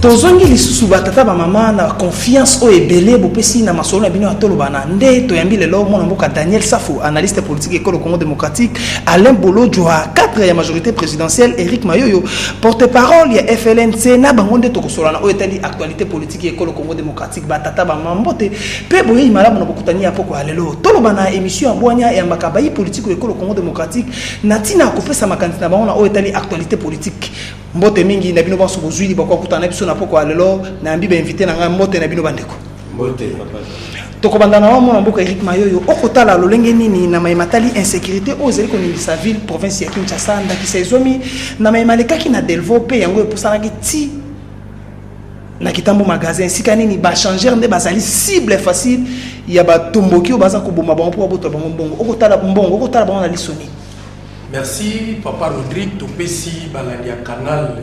tozongi lisusu batata ba mama na confiance o ebele bopesi na masolo na bino atolo bana nde toyambi lelo mona mboka Daniel Safo analyste politique école Congo démocratique, Alain Bolo Joa 4 ya majorité présidentielle, Eric Mayoyo porte-parole ya FLNC na bango nde tokosolana o etali actualité politique école Congo démocratique batata ba mama mbote pe boye malamu na bokutani ya poko alelo tolo bana émission ambwanya ya makabayi politique école Congo démocratique natina kopesa makanisi na bango na o etali actualité politique mbote mingi na bino banso bozwili bakwa kutana biso na poko alelo na mbi ba invité na nga mbote na bino bandeko mbote papa toko bandana wa mona mboka Eric Mayoyo okotala lolenge nini na maimatali insécurité ozeli ko ni sa ville province ya Kinshasa ndaki sezomi na maimalekaki na Delvo pe yango epusana ki ti na kitambo magasin sika nini ba changer nde bazali cible facile ya ba tomboki o baza ko boma ba mpo boto ba mbongo okotala mbongo okotala ba na lisoni. Merci Papa Rodrigue topesi balandi ya canal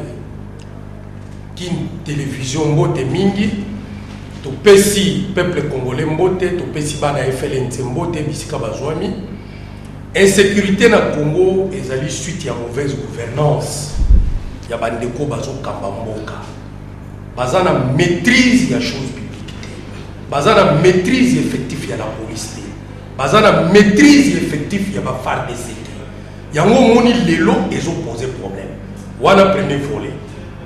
Kin télévision mbote mingi topesi peuple congolais mbote topesi bana FLNC mbote bisika bazwami. Insécurité na Congo ezali suite ya mauvaise gouvernance ya bandeko bazo kamba mboka bazana maîtrise ya chose publique bazana maîtrise effectif ya la police bazana maîtrise effectif ya ba FARDC yango moni lelo ezo poser problème wana premier volet.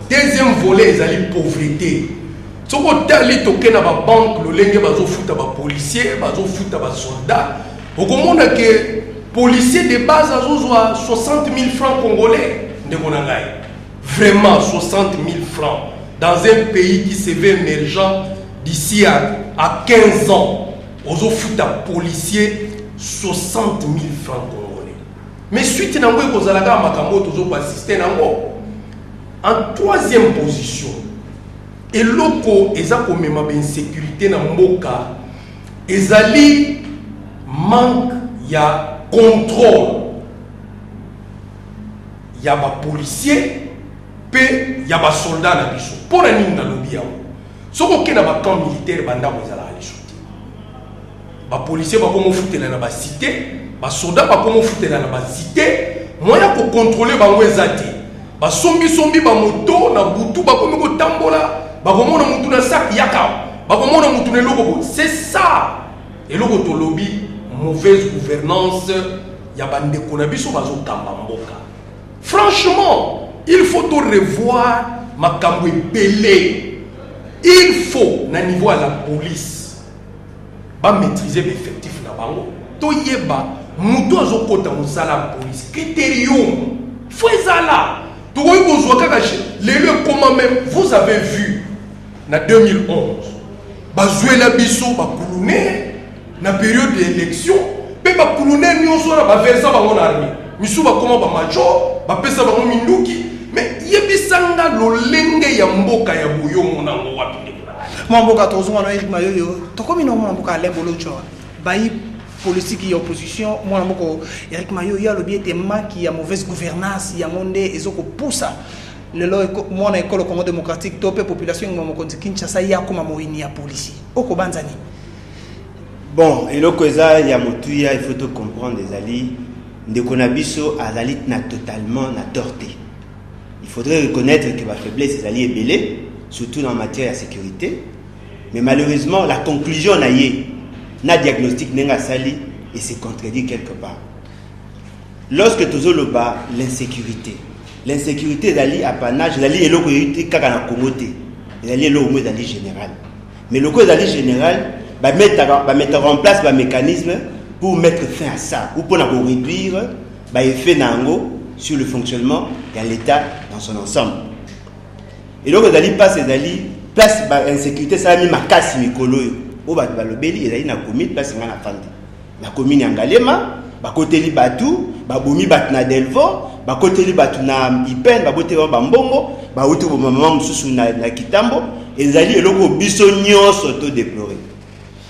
Deuxième volet ezali pauvreté soko tali toke na ba banque lolenge bazo futa ba policier bazo futa ba soldat okomona ke policier de base azozwa 60 000 francs congolais ndeko na ngai vraiment 60 000 francs dans un pays qui se veut émergent d'ici à 15 ans ozo futa policier 60 000 francs congolais. Mais suite à en troisième position, et loko eza komema ba insécurité na mboka ezali manque ya contrôle ya ba policier pe ya ba soldat na biso pona nini na lobi yango soko ke na ba camp militaire banda ko ezala ali shoti ba policier ba komo futela na ba cité ba soda ba komo futela na ba cité moya ko contrôler bango ezati ba sombi ba moto na butu ba komo ko tambola ba komo na mutu na sak yaka ba komo na mutu na loko. C'est ça et loko to lobby mauvaise gouvernance ya bande ko na biso bazo kamba mboka. Franchement il faut to revoir makambo belé. Il faut na niveau à la police ba maîtriser l'effectif na bango to yeba mutu azokota musala police critérium faisala to koyi kozwa kaka lelo comment même vous avez vu na 2011 bazwela biso bakulune na période d'élection pe bakulune nyonso na baversa bango na armée misu bakoma ba major bapesa bango minduki mais yebisanga lolenge ya mboka ya boyomo na wapi mboka tozonga na Eric Mayoyo tokomi na mboka Alain Bolo Joa bayi politique et opposition moi moko Eric Mayoyo ya lobi ete manki ya mauvaise gouvernance ya monde ezoko poussa lelo moi na école Congo démocratique topé population ngoma konzi Kinshasa ya koma moini ya policier oko banzani bon eloko eza ya motuya il faut te comprendre des alliés ndeko na biso azali na totalement na torté. Il faudrait reconnaître que la faiblesse des alliés est belée surtout en matière de sécurité mais malheureusement la conclusion na yé na diagnostic nenga sali et se contredit quelque part. Lorsque tu as l'insécurité d'ali apanage, d'ali est l'eau kaka na Congoté, d'ali est l'eau d'ali général. Mais le cause d'ali général va mettre en place un mécanisme pour mettre fin à ça ou pour réduire l'effet nango sur le fonctionnement de l'État dans son ensemble. Et donc d'ali passe d'ali place l'insécurité ça a mis ma casse mikolo. O ba balobeli ezali na commune place nga na fandi na commune ya Ngalema ba koteli batu ba bomi batu na Delvo ba koteli batu na Ipen ba bote ba mbongo ba utu bo mama mususu na Kitambo ezali eloko biso nyonso to déplorer.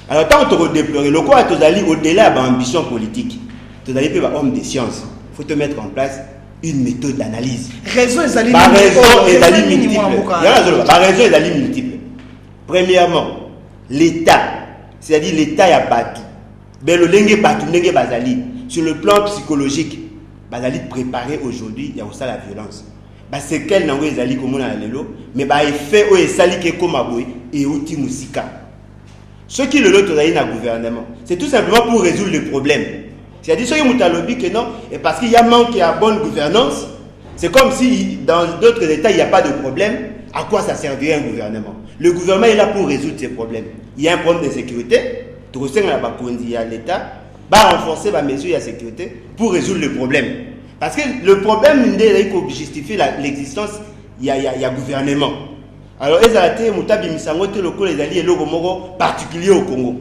Alors tant to déplorer loko atozali au-delà ba ambition politique tozali pe ba homme de science faut te mettre en place une méthode d'analyse raison ezali multiple. Premièrement l'État, c'est-à-dire l'État ya batu. Belolenge batu ndenge bazali sur le plan psychologique, bazali préparé aujourd'hui il y a aussi la violence. ba séquelles nango ezali komona lelo mais ba effet o esali ke koma boy et outi musika ce qui le lot na gouvernement c'est tout simplement pour résoudre le problème. C'est-à-dire ceux qui mutalobi que non et parce qu'il y a manque à bonne gouvernance, c'est comme si dans d'autres états il n'y a pas de problème. À quoi ça servirait un gouvernement? Le gouvernement est là pour résoudre ces problèmes. Il y a un problème de sécurité, tout ce qui est l'État va renforcer les mesures de sécurité pour résoudre le problème. Parce que le problème il faut justifier l'existence il y a gouvernement. Alors ils ont été mutabi misangote loko les alliés logo moko particulier au Congo.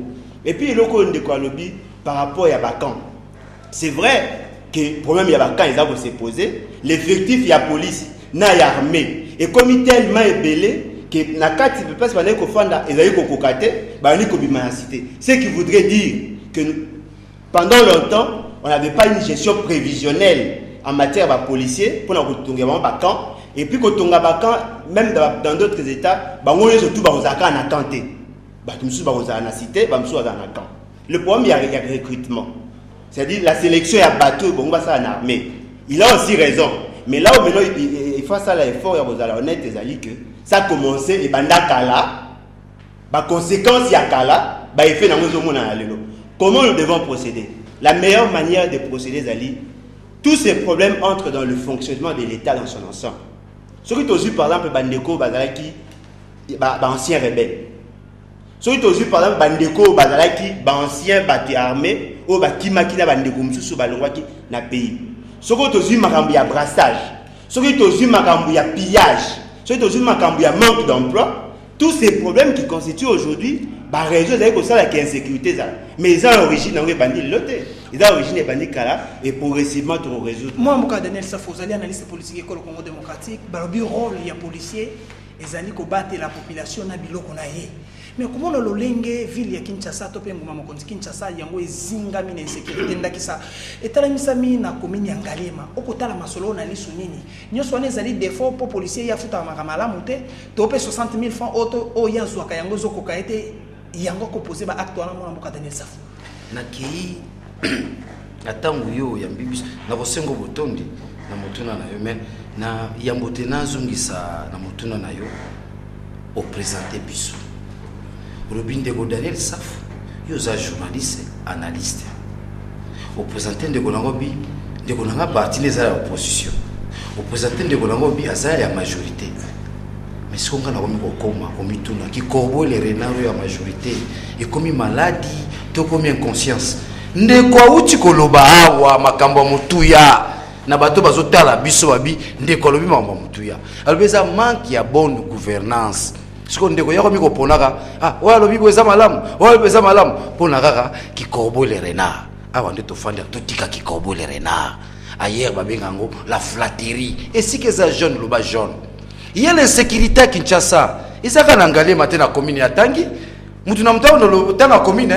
Et puis loko ndeko lobby par rapport à Bakan. C'est vrai que le problème il y a Bakan ils ont se posé, l'effectif il y a police, na y a armée et comme il tellement ébélé que na kati peut pas se parler ko fanda ezali ko kokate ba ni ko bima cité. Ce qui voudrait dire que pendant longtemps on n'avait pas une gestion prévisionnelle en matière de policiers pour nous retrouver Bakan. Et puis quand on a Bakan, même dans d'autres états, on est surtout en attente. Le problème, il y a le recrutement. C'est-à-dire la sélection à bateau, on va ça en armée. Il a aussi raison. Mais là où maintenant, il faut ça l'effort, il y a honnête, que ça a commencé, et Kala, conséquence, il y a Kala, effet dans le comment nous devons procéder? La meilleure manière de procéder, Zali, tous ces problèmes entrent dans le fonctionnement de l'État dans son ensemble. Ce qui est aussi, par exemple, Bandeko, Bazalaki, ancien rebelle. Ce qui est aussi, par exemple, Bandeko, Bazalaki, ancien bâti armé, ou Kimakina, Bandeko, Moussou, Balongwaki, na pays. Ce qui est aussi, Makambu, ya brassage. Ce qui est aussi, Makambu, ya pillage. Ce qui est aussi, Makambu, ya manque d'emploi. Tous ces problèmes qui constituent aujourd'hui, réseau d'ailleurs ça la insécurité mais ils ont l'origine dans les bandits lotés ils ont l'origine des bandits kala et progressivement tout résoudre. Moi mon cas Daniel Safozali analyste politique école Congo démocratique balobi rôle ya policier ezali ko battre la population na biloko na ye mais comment le lolenge ville ya Kinshasa to pe ngoma mokonzi Kinshasa yango ezinga mina insécurité ndakisa etala misami na commune ya Ngalema okotala masolo na lisu nini nyoso wana ezali défaut pour policier ya futa makamala muté to pe 60 000 francs auto o yazwa ka yango zoko ka été yango ko poser ba acte wana mona mboka Daniel Safu na ki atangu yo ya mbibis na bosengo botondi na motuna na yo men na yambote na zungisa na motuna na yo au présenter biso Robin de Daniel Safu yo za journaliste analyste au présenter de Gonangobi de Gonanga parti les opposition au présenter de Gonangobi azaya ya majorité. Mais ce qu'on a comme qui corrobore les renards à majorité et comme maladie, tout comme inconscience. Ne quoi ou tu koloba awa makambo mutuya na bato bazotala biso babi nde kolobi makambo mutuya. Alors beza manque ya bonne gouvernance. Ce qu'on ndeko yako miko ponaka wa lobi beza malamu, wa beza malamu ponaka qui corrobore les renards. Awa nde to fanda to tika qui corrobore les renards. Ailleurs babengango la flatterie. Et si que ça jeune loba jaune. Il y a l'insécurité à Kinshasa. Il y a la commune à Tangi. Nous avons la commune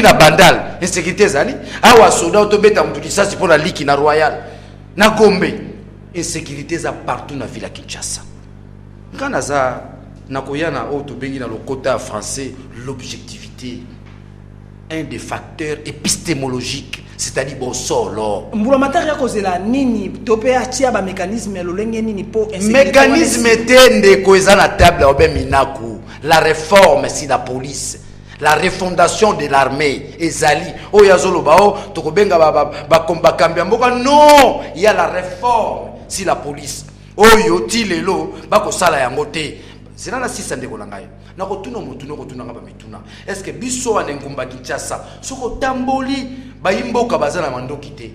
à Bandal. Insécurité zali. Awa soda autobeta mutulisa si pour la ligue na royal. Na Gombe. Insécurité za partout na ville à Kinshasa. Quand za na koyana autobengi na le côté français l'objectivité un des facteurs épistémologiques. C'est-à-dire bon solo. Mbula matari cause la nini topé atia ba mécanisme lolenge nini po mécanisme tende koza na table obe minaku la réforme si la police la refondation de l'armée ezali o yazolo bao tokobenga ba combat kambia mboka non il y a la réforme si la police oyo tilelo bako sala yango te c'est là la 600 de kolangayo na kotuna mutuna kotuna ngaba mituna est-ce que biso anengumba Kinshasa soko tamboli bayimboka bazana mandoki te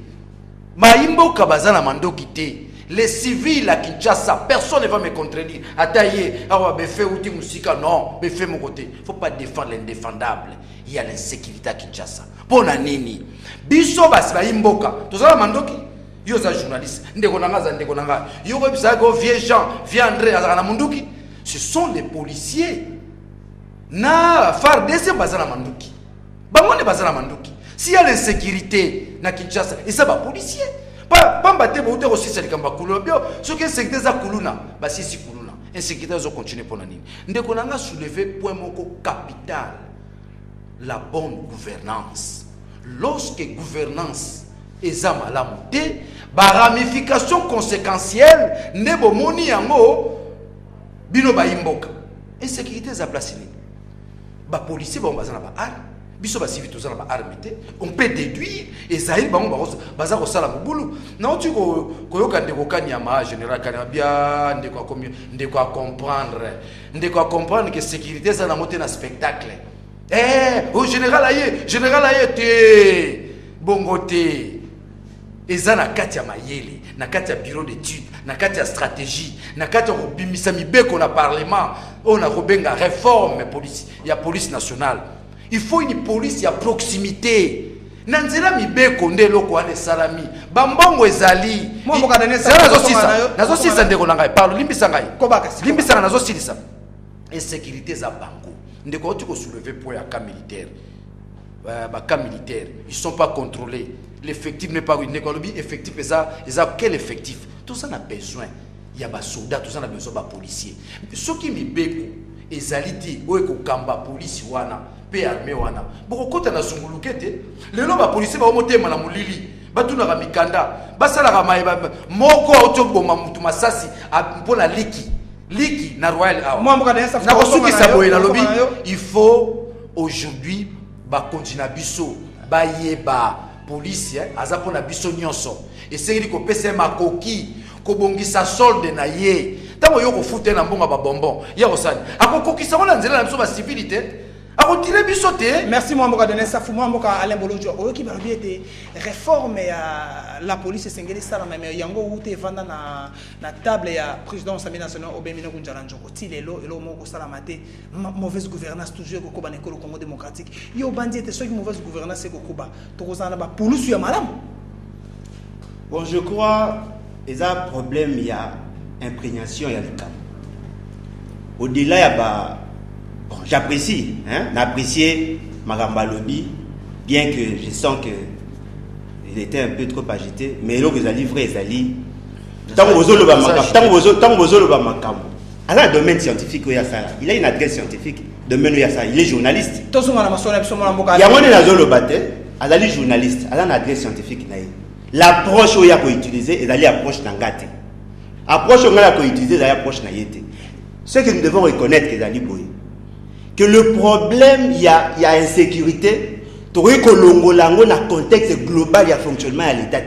bayimboka bazana mandoki te les civils à Kinshasa personne ne va me contredire ataye awa befe uti musika non befe mon côté faut pas défendre l'indéfendable il y a l'insécurité à Kinshasa pona nini biso basi bayimboka tozala mandoki yo za journaliste ndeko nanga yo ko bisa go vieux Jean vieux André azana mandoki ce sont les policiers na FARDC bazana mandoki bangone bazana mandoki s'il y a l'insécurité na Kinshasa et ça va policier pas mbaté ba utero sisa likamba kulobio ce que c'est des akuluna ba sisi kuluna insécurité zo continuer pour nani ndeko nanga soulever point moko capital la bonne gouvernance lorsque gouvernance eza malamu te ba ramification conséquentielle ne bomoni yango bino ba imboka insécurité za place ni ba policier ba bazana ba arme biso ba civil tozana ba arme te on peut déduire ezali bango baza ko sala mobulu na otu ko yoka ndeko kanyama général kanabia ndeko combien ndeko a comprendre que sécurité ça na moté na spectacle au général aye te bongo te eza na kati ya mayele na kati ya bureau d'études na kati ya stratégie na kati ya kobimisa mibeko na parlement on a kobenga réforme police nationale. Il faut une police ya proximité na nzela mibeko nde loko ane salami bambongo ezali nazo sisa ndeko nanga parle limbisa ngai nazo silisa insécurité za bango ndeko oti ko soulever point ya cas militaire cas militaire ils sont pas contrôlés. L'effectif n'est pas une économie effectif quel effectif tout ça a besoin il y a des soldats tout ça a besoin de policiers ce qui me beko ezaliti ou ko kamba police wana pe armée wana boko kota na zungulukete lelo ba policier ba motema na mulili batuna ka mikanda basala ka mayeba moko otoboma mutu masasi mpona liki na royal awa na kosuki saboye na lobby il faut aujourd'hui ba continuer biso ba yeba police aza pona biso nyonso esengeli ko pesa makoki ko bongisa solde na ye tango yo ko fute na mbonga ba bonbon ya kosani akokokisa ko na nzela na biso ba civilité akotire biso te. Merci moi mboka donner ça moi mboka Alain Bolojo oyo ki balobi ete réforme ya la police esengeli sala mais yango ute vanda na table ya président Assemblée nationale Obemino Kunjala Njoko ti lelo moko sala mate mauvaise gouvernance toujours ko ba nekolo Congo démocratique yo bandi ete soki mauvaise gouvernance ko kuba to kozana ba police ya malamu. Bon, je crois il y a un problème, il y a imprégnation, il y a le cas. Au-delà, il y a bon, j'apprécie, d'apprécier Magamba Lobby, bien que je sens que il était un peu trop agité, mais là, vous avez livré, vous avez tant que vous avez dans le domaine scientifique, il a une adresse scientifique, domaine il est journaliste. Il y a un journaliste, il a une adresse scientifique. L'approche qu'il a utilisée est l'approche d'Angate. L'approche qu'il a utilisée est l'approche d'Ayete. Ce que nous devons reconnaître, que le problème, il y a insécurité, que l'Ongolango dans le contexte global, il y a fonctionnement à l'État.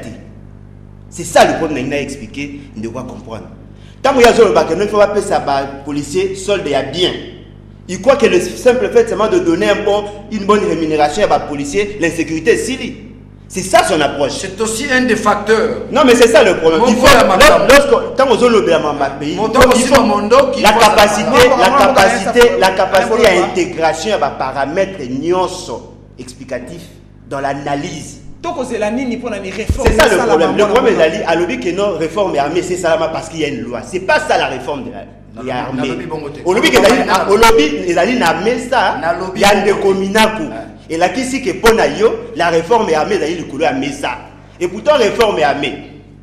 C'est ça le problème qu'il a expliqué, nous devons comprendre. Tant qu'il y a un faut pas ça policier, solde et bien. Il croit que le simple fait seulement de donner une bonne rémunération à policier, l'insécurité est silly. C'est ça son approche. C'est aussi un des facteurs. Non, mais c'est ça le problème. Il faut, tant aux autres pays, la capacité à intégration à paramètres explicatifs dans l'analyse. C'est ça le problème. Le problème est à l'objet que nos réformes armées, c'est ça parce qu'il y a une loi. C'est pas ça la réforme de l'armée. Au lobby, les alliés n'armées ça, il y a des communautés. Et là, qui que pour la réforme est armée, le couleur à ça. Et pourtant, réforme est armée.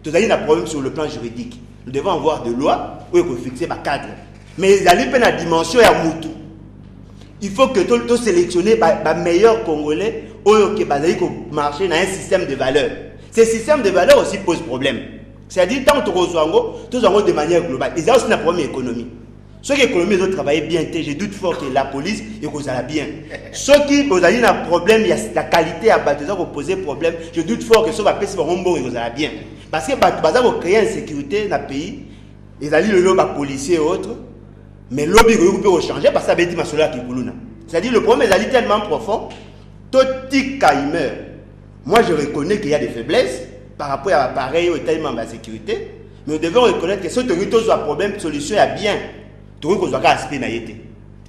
Tout à un problème sur le plan juridique. Nous devons avoir de loi où il faut fixer un cadre. Mais il y a la dimension à Moutou. Il faut que tout sélectionner les meilleurs Congolais qui marcher dans un système de valeurs. Ce système de valeurs aussi pose problème. C'est-à-dire, tant que nous avons de manière globale, il y a aussi un problème économique. Ceux qui économie doivent travailler bien, je doute fort que la police est bien. Ceux qui ont un problème, il y a la qualité à bâtir, vous poser problème, je doute fort que ceux qui ont bon est bien. Parce que vous créez une sécurité dans le pays, ils ont le lobby policier et autres, mais le lobby peut changer parce que ça veut dire que c'est-à-dire le problème est tellement profond, tout tika il meurt. Moi je reconnais qu'il y a des faiblesses par rapport à l'appareil au état de la sécurité, mais nous devons reconnaître que ce qui a un problème, la solution est bien. Il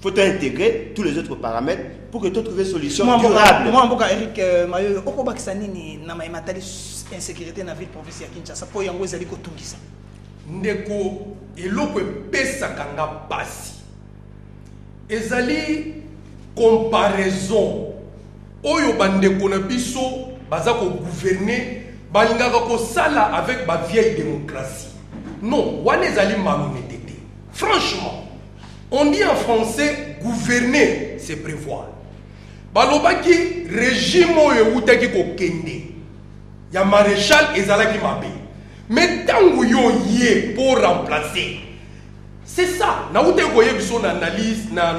faut intégrer tous les autres paramètres pour que tu trouves une solution durable. Moi, Eric Mayo, pourquoi tu insécurité dans la ville province de Kinshasa pour yango ezali ko tungisa ndeko eloko pesa kanga pasi ezali comparaison oyo bandeko na biso baza ko gouverner balingaka ko sala avec ba vieille démocratie non wana ezali malhonnêteté. Franchement, on dit en français gouverner, c'est prévoir. Balobaki régime oyo utaki ko kende. ya maréchal ezalaki mabe. Mais tango yo yé pour remplacer. C'est ça. Na outé koye biso na analyse na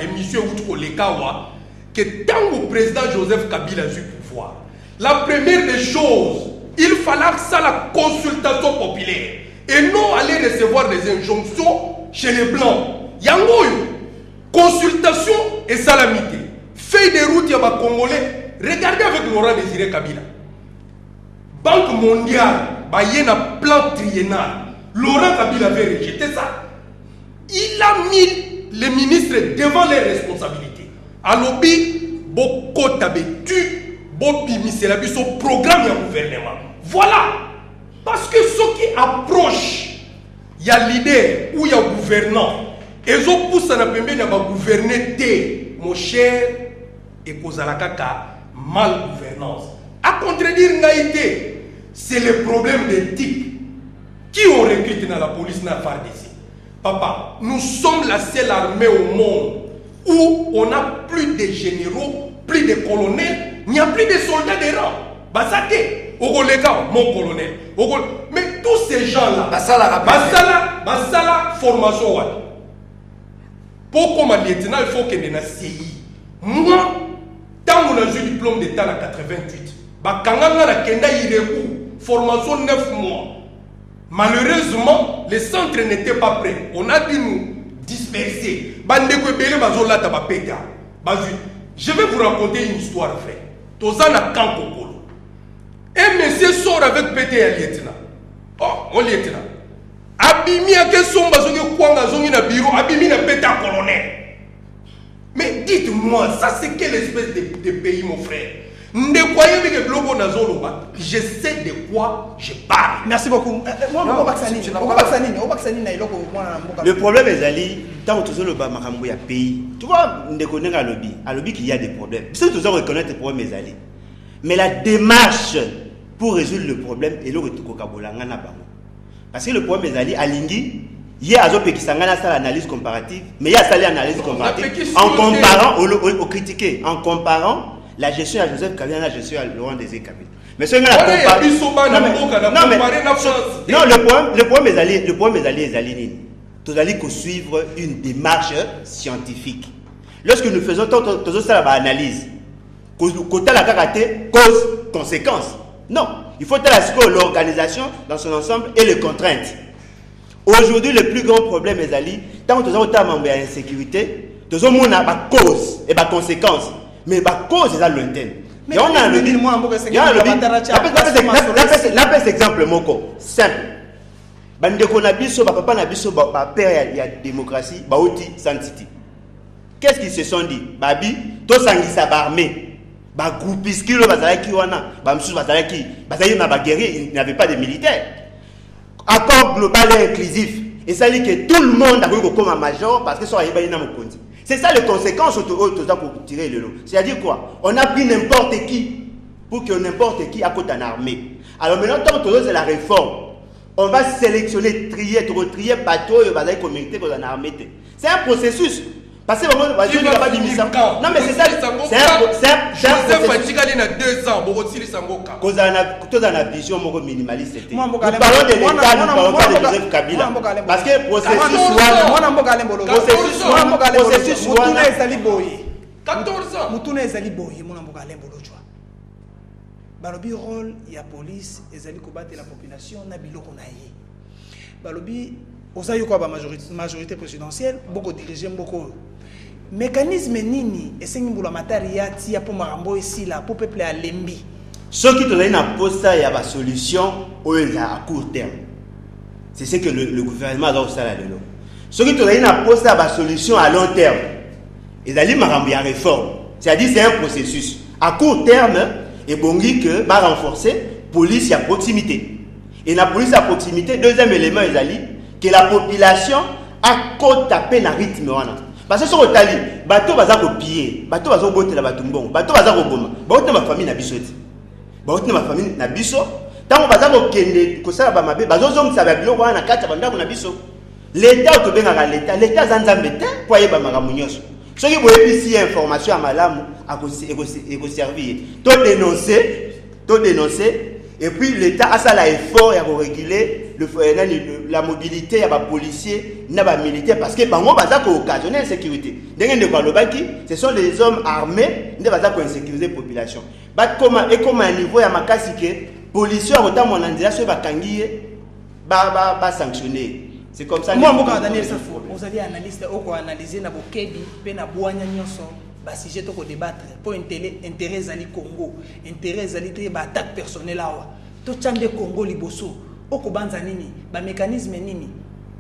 émission outuko lekawa que tango président Joseph Kabila a eu pouvoir. La première des choses, il fallait ça la consultation populaire et non aller recevoir des injonctions chez les blancs. Yango consultation et salamité. Feuille de route ya ba Congolais. Regardez avec Laurent Désiré Kabila. Banque mondiale, il y a un plan triennal. Laurent Kabila avait rejeté ça. Il a mis les ministres devant les responsabilités. À l'objet, beaucoup d'habitude, beaucoup de son programme du gouvernement. Voilà. Parce que ceux qui approchent, il y a leader ou il y a gouvernant. Et ils ont poussé à gouverner, mon cher, et Kozalakaka, mal gouvernance. À contredire Naïté. C'est le problème d'éthique. Qui ont recruté dans la police dans la FARDC? Papa, nous sommes la seule armée au monde où on n'a plus de généraux, plus de colonels, il n'y a plus de soldats de rang. Basate, Ogolega, mon colonel. Mais tous ces gens-là, Basala, formation. Pour comme lieutenant, il faut qu'il y ait un CI. Moi, tant qu'on a eu le diplôme d'État en 88, Bakanganga na Kenda Ireku. Formation 9 mois. Malheureusement, les centres n'étaient pas prêts. On a dû nous disperser. Je vais vous raconter une histoire, frère. Tozana Kankokolo. Un monsieur sort avec pété à lieutenant. Oh, mon lieutenant. Abimi a quel son bazongi kwanga zongi na bureau, abimi na pété à colonel. Mais dites-moi, ça c'est quelle espèce de pays, mon frère? Je sais de quoi je parle. Merci beaucoup. Le problème est Ali, tant que tu le Bamakambo ya pays, tu vois, on connaît à lobby qu'il y a des problèmes. Si tu reconnaître les problèmes, Ali. Mais la démarche pour résoudre le problème est le retour parce que le problème est Ali, Alingi, il y a l'analyse comparative, mais il y a l'analyse comparative en comparant au critiquer, en comparant la gestion à Joseph Kabila, la gestion à Laurent Désiré Kabila. Mais ce le problème est allé. Nous allons suivre une démarche scientifique. Lorsque nous faisons toute cette analyse, côté la karaté, cause, conséquence. Non, il faut faire l'organisation dans son ensemble et les contraintes. Aujourd'hui, le plus grand problème est allé. Tant que nous avons une insécurité, nous avons une cause et une conséquence. Mais la cause est à lointaine. Et on a le dit, la exemple moko simple. Bandeko na biso, papa na biso, père il y a démocratie, baouti sanctité. Qu'est-ce qu'ils se sont dit? Babi, to sangisa armée, ba groupuscule bazalaki wana, ba msusu bazalaki, bazali na ba guerrier, il n'y avait pas de militaires. Accord global et inclusif. Et ça dit que tout le monde a voulu comme un major parce que ça a été dans mon compte. C'est ça les conséquences pour tirer le lot. C'est-à-dire quoi? On a pris n'importe qui pour que n'importe qui accorde une armée. Alors maintenant, tant que c'est la réforme, on va sélectionner, trier, bateau et va communauté dans une armée. C'est un processus. Parce que vraiment, il n'y a pas d'émission. Non, mais c'est ça. C'est un processus. 2 ans, cause dans la vision minimaliste. Nous parlons de l'État, nous parlons pas de Joseph Kabila. Parce que processus Mutuna ezali boye 14 ans. Mutuna ezali boye mona mboka lembolo jwa. Balobi rôle ya police ezali kobatela la population na biloko na ye. Balobi ozayo kwa ba majorité présidentielle boko diriger mboko. Mécanisme nini esengi mbula matari ya tia po marambo esila po peuple a lembi. Ce qui te donne une posta ya ba solution à court terme. C'est ce que le gouvernement doit faire là-dedans. Ce qui te donne une poste à la solution à long terme. Et d'aller à réforme. C'est-à-dire c'est un processus. À court terme, et bon que va renforcer police à proximité. Et la police à proximité, deuxième élément, que la population a côté taper dans rythme. Parce que sur le tali, bateau va copier, bateau va botter la batumbon, bateau va boma, bateau ma famille na biso. Bateau ma famille na biso. Tant que va kende ko sala ba mabe, bazo zom sa ba biloko na kata banda na biso. L'État to benga l'État, l'État zanzambe te pour yeba makambo nyonso. Ce qui boye ici information à malamu a ko servir. To dénoncer Et puis l'État a ça l'effort de réguler la mobilité des policiers, des militaires, parce que bango baza ko occasionner l'insécurité. Ce sont les hommes armés qui baza ko insécuriser la population. Comme un niveau ya makasi que policiers autant mon andela so bakangi ba sanctionner. C'est comme ça. Moi mboka Daniel Safo, vous allez analyser ou analyser na bokebi pe na boanya nyonso. Ba sujet to ko débattre pour intérêt zali Congo, intérêt zali te ba attaque personnelle awa. To chande Congo liboso, oko banza nini, ba mécanisme nini.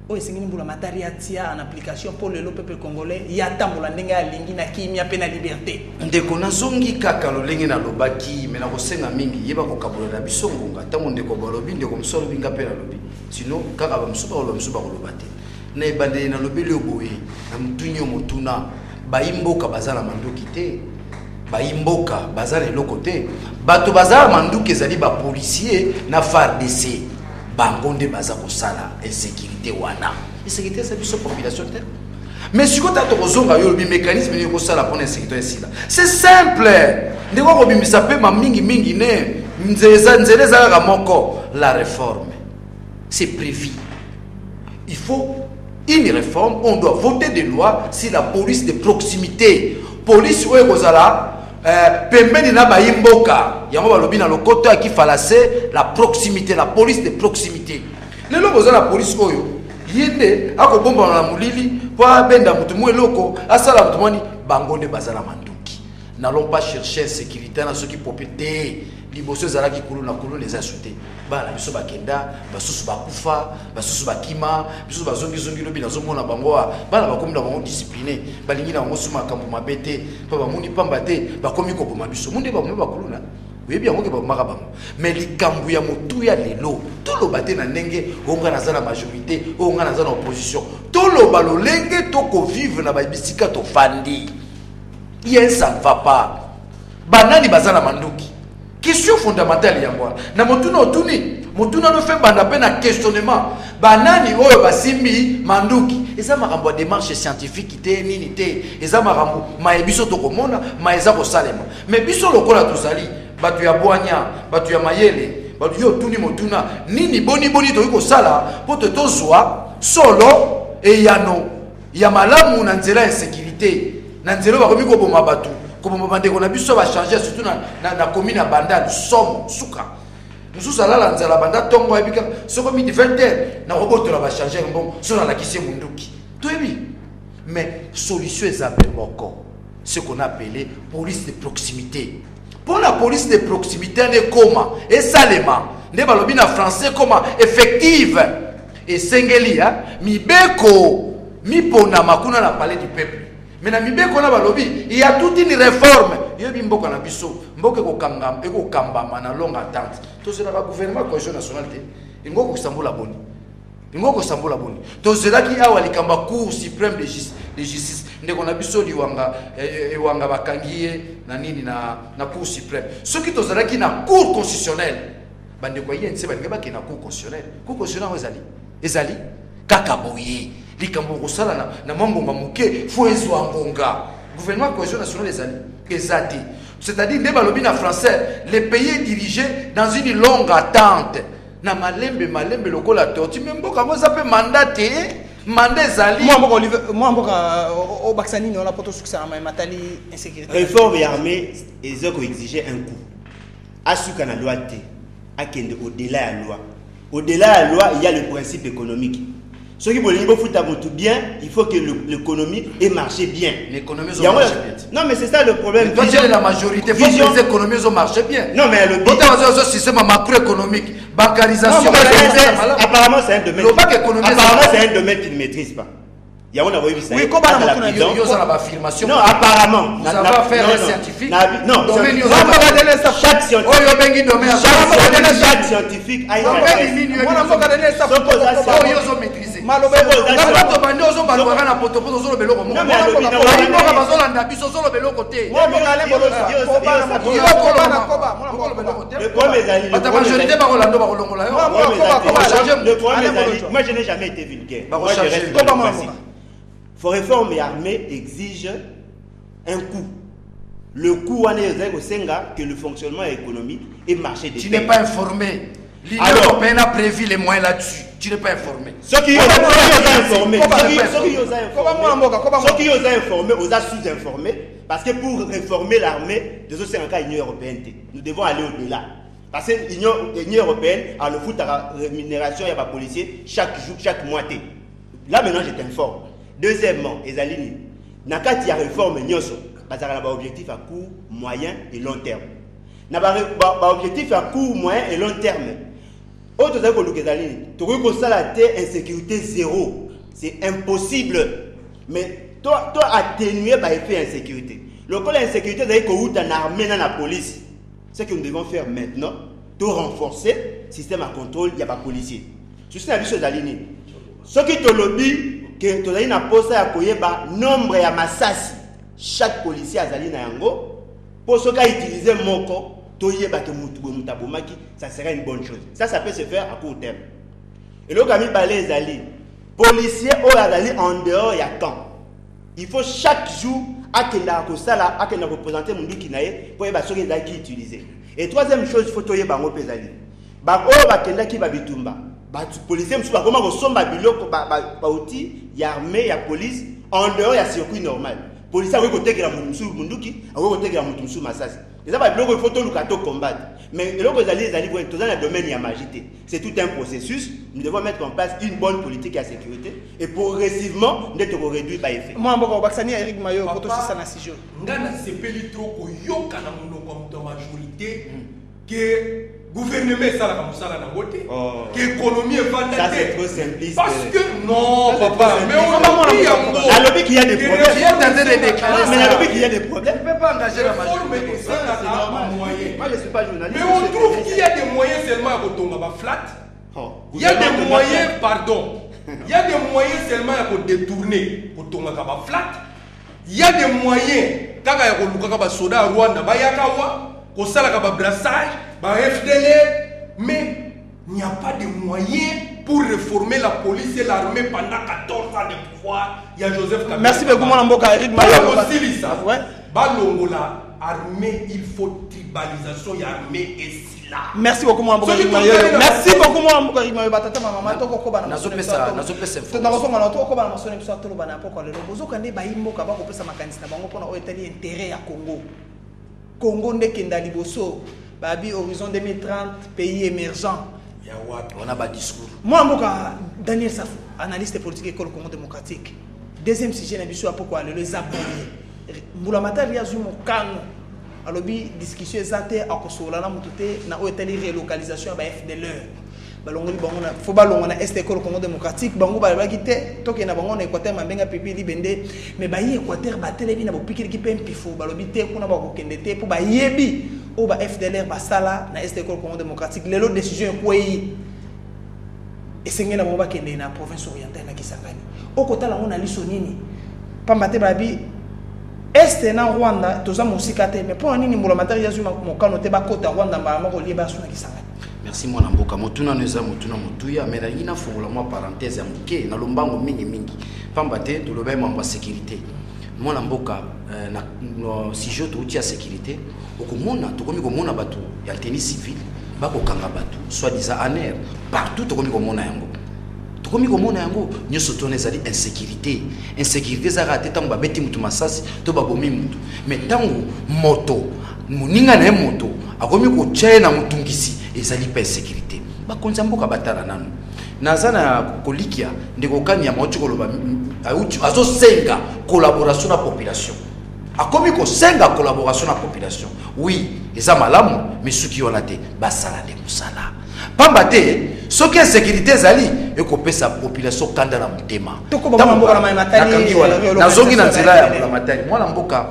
O esengini mbula matari atia en application pour le peuple congolais, ya tambola ndenga lingi na kimia pe na liberté. Ndeko nazongi kaka lolenge na lobaki, mena ko senga mingi yeba ko kabola na biso ngonga, tango ndeko balobi ndeko msolo binga pe na lobi. Sinon kaka ba msuba ko lobate. Na ebande na lobeli oboye, na mtunyo motuna. Baimboka bazala manduki te baimboka bazala eloko te bato bazala manduki ezali ba policier na FARDC bangonde baza kosala insécurité wana insécurité c'est biso population te mais si kota to kozonga yo bi mécanisme ni kosala pour insécurité sila c'est simple ndeko ko bimisa pe ma mingi ne nzeza za moko la réforme c'est prévu il faut une réforme, on doit voter des lois sur la police de proximité. Police où est kozala pembeni na ba imboka. Yango balobi na lokoto qui falase la proximité, la police de proximité. Lelo kozala police oyo yende akobomba na mulili po benda mutu mu eloko asala mutu moni bangonde bazala manduki. N'allons pas chercher sécurité na ceux qui popété. Liboso zalaki kulu na kulu les insulter. Bala biso bakenda, basusu bakufa, basusu bakima, biso bazongi zongi lobi na zomona bango bala bakomi na bango discipliné. Balingi na bango suma kambo mabete, pa bamuni pamba te, bakomi ko boma biso. Munde bakomi bakulu na. Webi yango ke bamaka bango. Mais likambu ya motu ya lelo, tolo bate na ndenge onga na zala majorité, onga na zala opposition. Tolo balolenge to ko vivre na ba bisika to fandi. Yen ça ne va pas. Banani bazala manduki. Question fondamentale yangwa na motuna otuni motuna no fait banda pe na questionnement banani oyo basimbi manduki eza makambo ya démarche scientifique te nini te eza makambo mayebiso to komona maeza ko salema mais biso lokola tozali batu ya boanya batu ya mayele batu yo tuni motuna nini boni to ko sala po to tozwa solo e yano ya malamu na nzela insécurité na nzela ba komi ko boma batu. Comme on va changer surtout dans la commune à Banda, nous sommes souka. Nous sommes là dans la Banda, Tongo et Bika, ce qu'on dit 20 heures, na robot va changer un bon, sur la question Munduki. Tout est bien. Mais solution est encore ce qu'on appelait police de proximité. Pour la police de proximité, on est comment et salema. Ne balobine en français comment effective et sengeli mi beko mi pona makuna na palais du peuple. Mais na mibeko na balobi il y a toute une réforme yebi mboka na biso mboka ko kangam e ko kambama na longue attente to c'est la gouvernement cohésion nationale te ngo ko sambola boni to c'est là qui a wali kamba cour suprême de justice ndeko na biso liwanga wanga bakangiye na nini na cour suprême ce qui to c'est là qui na cour constitutionnelle bande ko yense ba ngeba ki na cour constitutionnelle ezali kaka boye likambo kosala na mambonga muke fo ezwa ngonga gouvernement cohésion nationale ezati c'est-à-dire ne balobi na français les pays dirigés dans une longue attente na malembe lokola torti mboka ngo zape mandat ezali moi mboka au Baksanini on a poto succès à matali insécurité réforme armée ils ont exigé un coup asuka na loi te akende au-delà de la loi au-delà de la loi il y a le principe économique. Ce qui veut dire bien, il faut que l'économie ait marché bien. L'économie a marché bien. Non, mais c'est ça le problème. Quand j'ai la majorité, il faut que les économies ont marché bien. Non, mais le système macroéconomique, bancarisation. Apparemment, c'est un domaine. Apparemment, c'est un domaine qu'il ne maîtrise pas. Il y a oui, comment affirmation. Non, apparemment. Nous avons affaire à un scientifique. Non, chaque scientifique a moi je n'ai jamais été vulgaire. Faut réforme et armée exige un coup. le coût en est que le fonctionnement économique et marché des Tu n'es pas informé. L'Union européenne a prévu les moyens là-dessus. Tu n'es pas informé. Ceux qui ont informé, aux sous-informés, parce que pour réformer l'armée, des autres cas l'Union européenne, nous devons aller au-delà. Parce que l'Union européenne a le foot à rémunération, il y a des policiers chaque jour, chaque mois. Là maintenant je t'informe. Deuxièmement, Ezalini, dans le cas de la réforme, il y a un objectif à court, moyen et long terme. Il y a un objectif à court, moyen et long terme. Autre chose que Ezalini, tu as la insécurité zéro. C'est impossible. Mais toi atténuer l'effet d'insécurité. Le cas de l'insécurité, c'est que tu as une armée dans la police. Ce que nous devons faire maintenant, de renforcer le système à contrôle, il y a pas de policiers. Je suis à Ezalini. Ce qui te lobby, que tu as une poste à koyeba nombre ya masasi chaque policier a zali na yango pour ce cas utiliser moko toyeba que mutabomaki, ça serait une bonne chose. Ça peut se faire à court terme. Et le kami balé zali policier o azali en dehors ya camp. Il faut chaque jour akenda ko sala akenda représenter mundu kinaye pour yeba ce que zali utiliser. Et troisième chose, il faut toyeba ngo pezali. Ba o bakenda ki ba bitumba. Les policiers sont comment ressemblent à outils, il y a armée, il y a police, en dehors il y a circuit normal. Les policiers ont côté que la munduki, ont côté que la munduki massage. Les ça il faut tout le combattre. Mais le que vous allez dans le domaine il y a magité. C'est tout un processus. Nous devons mettre en place une bonne politique de sécurité et progressivement nous devons réduire les effets. Moi je Baksani Eric Mayo pour tout ça na sijo. Ngana sepeli trop ko yoka na monoko comme majorité que gouvernement ça la comme ça la côté que économie est pas ça c'est trop simpliste parce que non papa mais on dit à l'objet qu'il y a des problèmes mais à l'objet qu'il y a des problèmes tu peux pas engager la majorité moi je suis pas journaliste mais on trouve qu'il y a des moyens seulement à kotonga ba flat il y a des moyens pardon il y a des moyens seulement à détourner kotonga ba flat il y a des moyens kaka ya koluka ba soda Rwanda ba yakawa ko sala ka ba brassage FDLR, mais il n'y a pas de moyens pour réformer la police et l'armée pendant 14 ans de pouvoir. Il y a Joseph Kabila. Merci beaucoup, Mme Mboka. Eric Mayo. Balongola, armée, il faut tribalisation, il y a armée et sila. Merci beaucoup, Mme Mboka. Merci beaucoup, Mme Mboka. Eric Mayo. Batata, maman, toko ko bana. Nazo pesa info. Na ko ngala toko ko bana masone biso tolo bana poko lelo. Bozo kande ba imboka ba ko pesa makanisi na bango pona o etali intérêt ya Congo. Congo ndekenda liboso. Babi horizon 2030 pays émergent. On a pas discours. Moi Mboka Daniel Safou, analyste politique école Congo démocratique. Deuxième sujet na biso pourquoi le Zabonye. Mbulamata riazu mokano. Alobi discussion ezate akosola na mutute na oteli relocalisation ba FDLR. Balongoli bango na fo balongo na est école Congo démocratique bango ba bakite toke na bango na Équateur mambenga pipi libende mais ba yi Équateur batele bi na bopikili ki pempifo balobi te kuna ba kokende te po ba yebi o ba FDLR basala na est école Congo démocratique lelo décision ekweyi esengena bango bakende na province orientale na Kisangani o kotala ngona liso nini pamba te babi est na Rwanda toza musika te mais pour nini mbula matari yazu mokano te bakota Rwanda ba mako lieba suna Kisangani. Merci mwana mboka motuna neza motuna motuya mais na ina fongola moi parenthèse ya muke na lombango mingi pamba te to loba mambo sécurité mwana mboka na si je to utia sécurité okomona to komi komona batu ya tenue civile bako kanga batu soit disant aner partout to komi komona yango to komi komona yango nyoso to nezali insécurité za raté tango ba beti mutu masasi to babomi mutu mais tango moto muninga na moto akomi ko tchena mutungisi ezali pa sécurité bakonza mboka batala nanu nazana kolikia ndeko kanya maochi koloba azo senga collaboration na population akomi ko senga collaboration na population oui eza malamu mais suki ona te basala de musala pamba te soki insécurité ezali ekopesa population kanda na mutema tokobama mboka na matali nazongi na nzela ya matali mwana mboka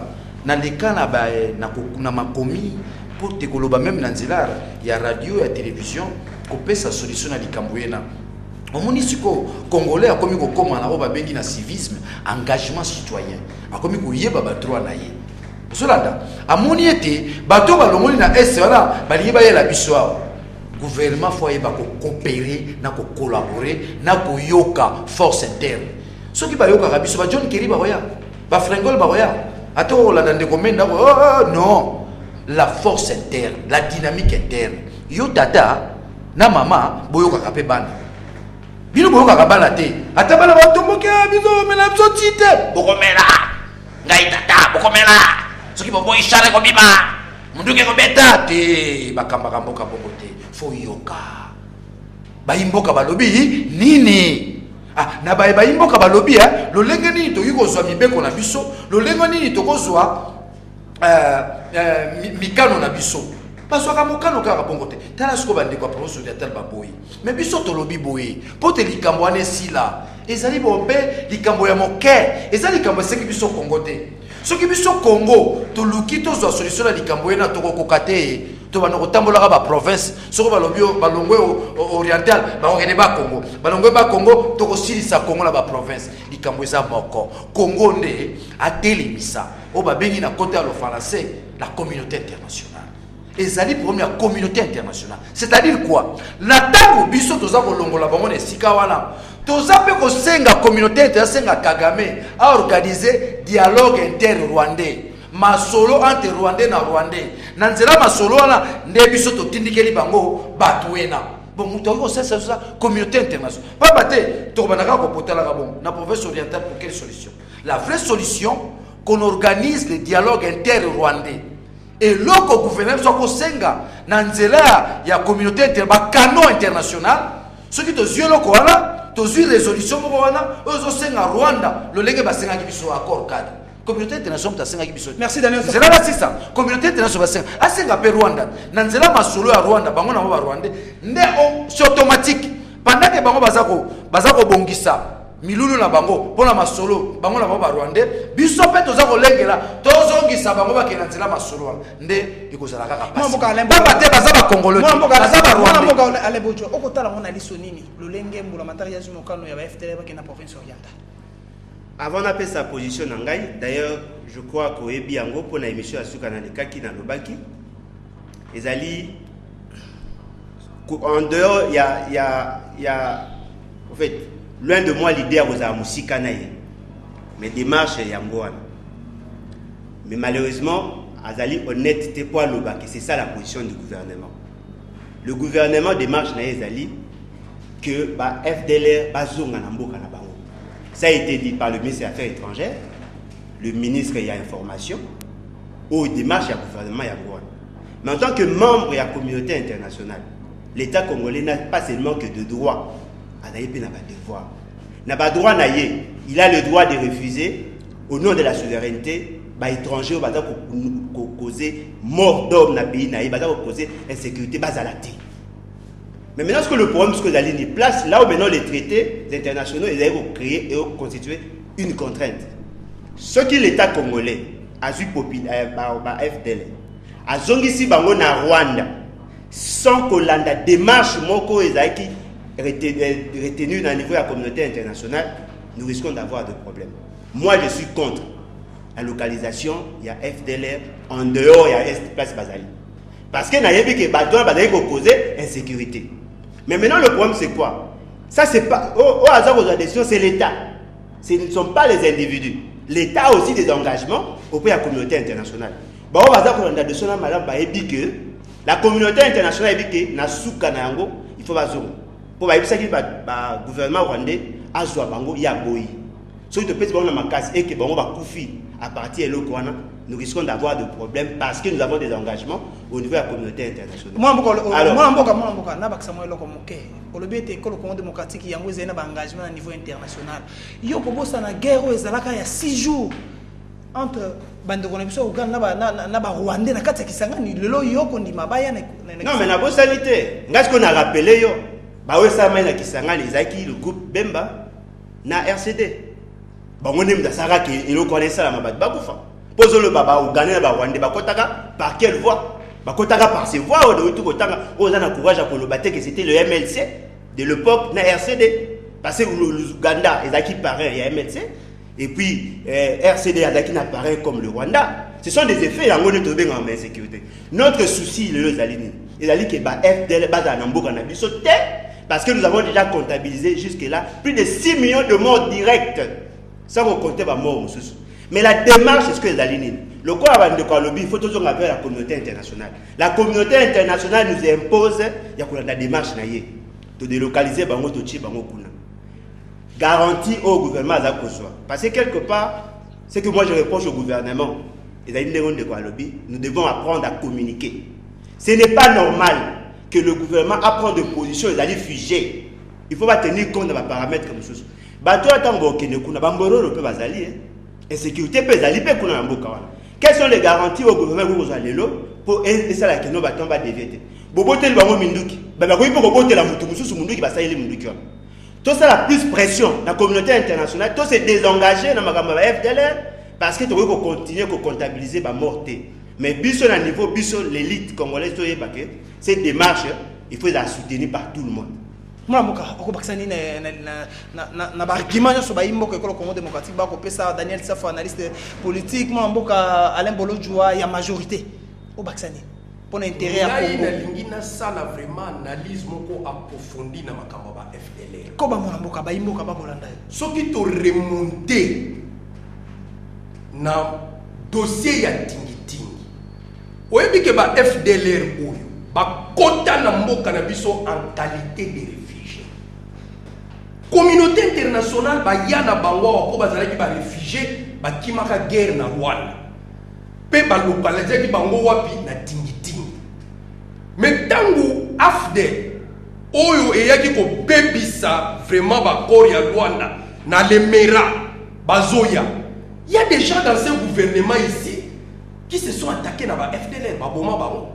na lekana ba na makomi pour te koloba même na nzela ya radio ya télévision kopesa solution na likambo yena omoni siko congolais akomi ko koma na oba bengi na civisme engagement citoyen akomi ko yeba ba droit na ye solanda amoni ete bato balongoli na est wana bali ba yela biso gouvernement faut yeba ko coopérer na ko collaborer na ko yoka force interne soki ba yoka biso ba John Kerry ba roya ba Frengol ba roya Attends, la dande komenda oh non, la force interne, la dynamique interne. Yo tata na mama boyo kakape bana. Bino boyo kakabana te. Ata bana ba tomboke biso mela biso tite. Bokomela. Ngai tata bokomela. Soki bobo ishare ko biba. Munduke ko beta te bakamba kamboka bokote. Fo yoka. Ba imboka balobi nini? Ah, na ba imboka balobi lolenge nini to yuko zwa mibeko na biso, lolenge nini to kozwa mikano na biso. Bazwaka mokano kaka bongo te. Tala siko bande kwa proso ya tel baboyi. Mais biso to lobi boyi. Pote likambo ane sila. Ezali bombe likambo ya moke. Ezali likambo seki biso Kongo te. Soki biso Kongo to luki to zwa solution na likambo ena to kokate. To bana kotambola ba province soko balobio balongwe oriental ba ngene ba Congo balongwe ba Congo to kosilisa Congo la ba province likambo eza moko Congo nde atelemisa o ba bengi na côté ya le français la communauté internationale ezali problème ya communauté internationale c'est-à-dire quoi la tango biso toza kolongola bango na sika wana toza pe ko senga communauté internationale Kagame a organiser dialogue inter-rwandais masolo entre Rwandais na Rwandais nanzela masolo wana nde biso to tindikeli bango batuena bon muto ko sesa ça communauté internationale pas baté to banaka ko potala ka bon na province orientale pour quelle solution la vraie solution qu'on organise le dialogue inter-rwandais et loko gouvernement soit ko senga nanzela ya communauté internationale canon international ce qui to yelo ko wana to zi résolution ko wana ozo senga Rwanda lo lenge basenga ki biso accord cadre communauté internationale tasenga ki biso. Merci Daniel. C'est là c'est ça. Communauté internationale basenga. Asenga pe Rwanda. Nanzela masolo ya Rwanda bango na ba Rwanda. Nde c'est automatique. Pendant que bango bazako bongisa milulu na bango pona masolo bango na ba Rwanda. Biso pe toza ko lengela tozongisa bango ba kenanzela masolo wana. Nde ikozala kaka pasi. Mboka alembo. Ba te bazaba Congolais. Bazaba Rwanda. Mboka alebojo. Okotala mona liso nini? Lolenge mbula matari ya zumokano ya ba FDL ba kena province orientale. Avant d'appeler sa position en Ngaï, d'ailleurs, je crois qu'au Ebiango, pour l'émission à Soukana de Kaki dans le Baki, en dehors, il y a, en fait, loin de moi l'idée à vous Moussika Naye, mais démarche Yangoan. Mais malheureusement, Azali honnêteté pour le Baki, c'est ça la position du gouvernement. Le gouvernement démarche Naye Azali que FDLR bazonga namboka na bango. Ça a été dit par le ministre des Affaires étrangères, le ministre il y a information, ou démarche du gouvernement Yangoan. Mais en tant que membre de la communauté internationale, l'État congolais n'a pas seulement que de droits, il n'a pas de devoir. Il n'a pas de droit, il a le droit de refuser, au nom de la souveraineté, les étrangers qui causer mort d'homme dans le pays, qui causer insécurité base à la terre. Mais maintenant, ce que le problème, c'est que la ligne place, là où maintenant les traités internationaux, ils ont créé et ont constitué une contrainte. Ce qui l'État congolais a vu FDL, a zongisi bango na Rwanda, sans que la démarche moko ezaki retenue dans le niveau de la communauté internationale, nous risquons d'avoir des problèmes. Moi, je suis contre la localisation, il y a FDLR en dehors, il y a Place Bazali. Parce que nayebi que bateau bazali ko causer insécurité. Mais maintenant le problème c'est quoi? Ça c'est pas au hasard aux décisions, c'est l'État. Ce ne sont pas les individus. L'État a aussi des engagements auprès de la communauté internationale. Bon, au hasard qu'on a décision madame bayebi que la communauté internationale dit que na souka na yango, il faut bazongo. Pour bayebi ça qui ba gouvernement rwandais azwa bango ya boyi. Ce qui te peut dans ma casse et que bango ba koufi à partir de l'Okwana, nous risquons d'avoir des problèmes parce que nous avons des engagements au niveau de la communauté internationale. Moi, le démocratique, il y a un engagement au niveau international. Il y a une guerre il y a 6 jours entre les Ouganda et Rwandais. Non, mais la bonne sanité. Ce qu'on a rappelé, le groupe Bemba na RCD. On a Sarah qui est connaissant la mabad bakufa. Pose le baba ou gagner ba Rwanda bakotaka par quelle voie? Bakotaka par ses voies ou de tout kotanga. On a courage à le battre que c'était le MLC de l'époque na RCD. Parce que l'Ouganda est qui paraît il y a MLC et puis RCD a qui n'apparaît comme le Rwanda. Ce sont des effets en en insécurité. Notre souci le Zalini. Les alliés qui ba FDL base à Namboka na biso parce que nous avons déjà comptabilisé jusque là plus de 6 millions de morts directs. Ça, on comptait pas mort. Mais la démarche, c'est ce que les alignés. Le corps avant de lobby, il faut toujours appeler la communauté internationale. La communauté internationale nous impose, il y a la démarche de délocaliser Bango Tochi, Bango Kuna. Garantie au gouvernement à Kosoa. Parce que quelque part, ce que moi je reproche au gouvernement, les alignés de lobby, nous devons apprendre à communiquer. Ce n'est pas normal que le gouvernement apprenne de position et d'aller figées. Il faut pas tenir compte de paramètres comme ça. Bato atango kenekuna bamboro le peut bazali insécurité peut zali peut kuna mboka wana. Quelles sont les garanties au gouvernement pour zalelo pour et ça la keno baton ba dévier. Bobotel bango minduki. Ba ko ipo bobotel la mutu mususu munduki basali munduki wana. Tout ça la plus pression la communauté internationale tout se désengager na makambo ba FDLR parce que tu veux continuer à comptabiliser ba morté. Mais biso na niveau biso l'élite congolaise to yebake cette démarche il faut la soutenir par tout le monde. Moi, je suis un argument sur le Congo démocratique. Je suis Daniel Safo, analyste politique. Moi, je suis Alain Bolo Djoua, il y a majorité. Pour l'intérêt à Congo. Il y a vraiment analyse approfondie dans le FDLR. Comment je suis ce qui te remonté dans le dossier de Tingi. Vous voyez que le FDLR bakota na mboka na biso en qualité de réfugié. Communauté internationale ba yana bango ko bazalaki ba réfugié ba kimaka guerre na Rwanda. Pe ba localiser ki bango wapi na tingitingi. Mais tangu afde oyo eyaki ko bebisa vraiment ba corps ya Rwanda na Lemera bazoya. Il y a des gens dans ce gouvernement ici qui se sont attaqués na ba FDLR ba boma bango.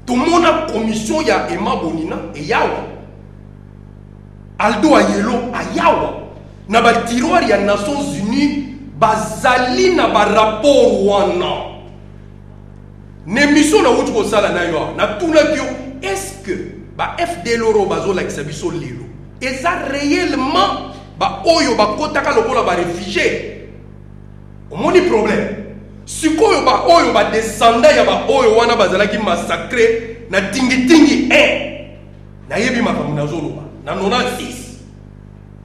Tout le monde a commission ya Emma Bonina et Yawa. Aldo Ayelo a Yawa. Na ba tiroir ya Nations Unies bazali na ba rapport wana. Ne mission na wutu ko sala na yo. Na tuna kyo est-ce que ba FDLR bazo la kisabiso lelo. Et ça réellement ba oyo ba kotaka lokola ba réfugié. On a problème. Sikoyo ba oyo ba descendant ya ba oyo wana bazalaki massacré na tingi na yebi makambo na zolo na 96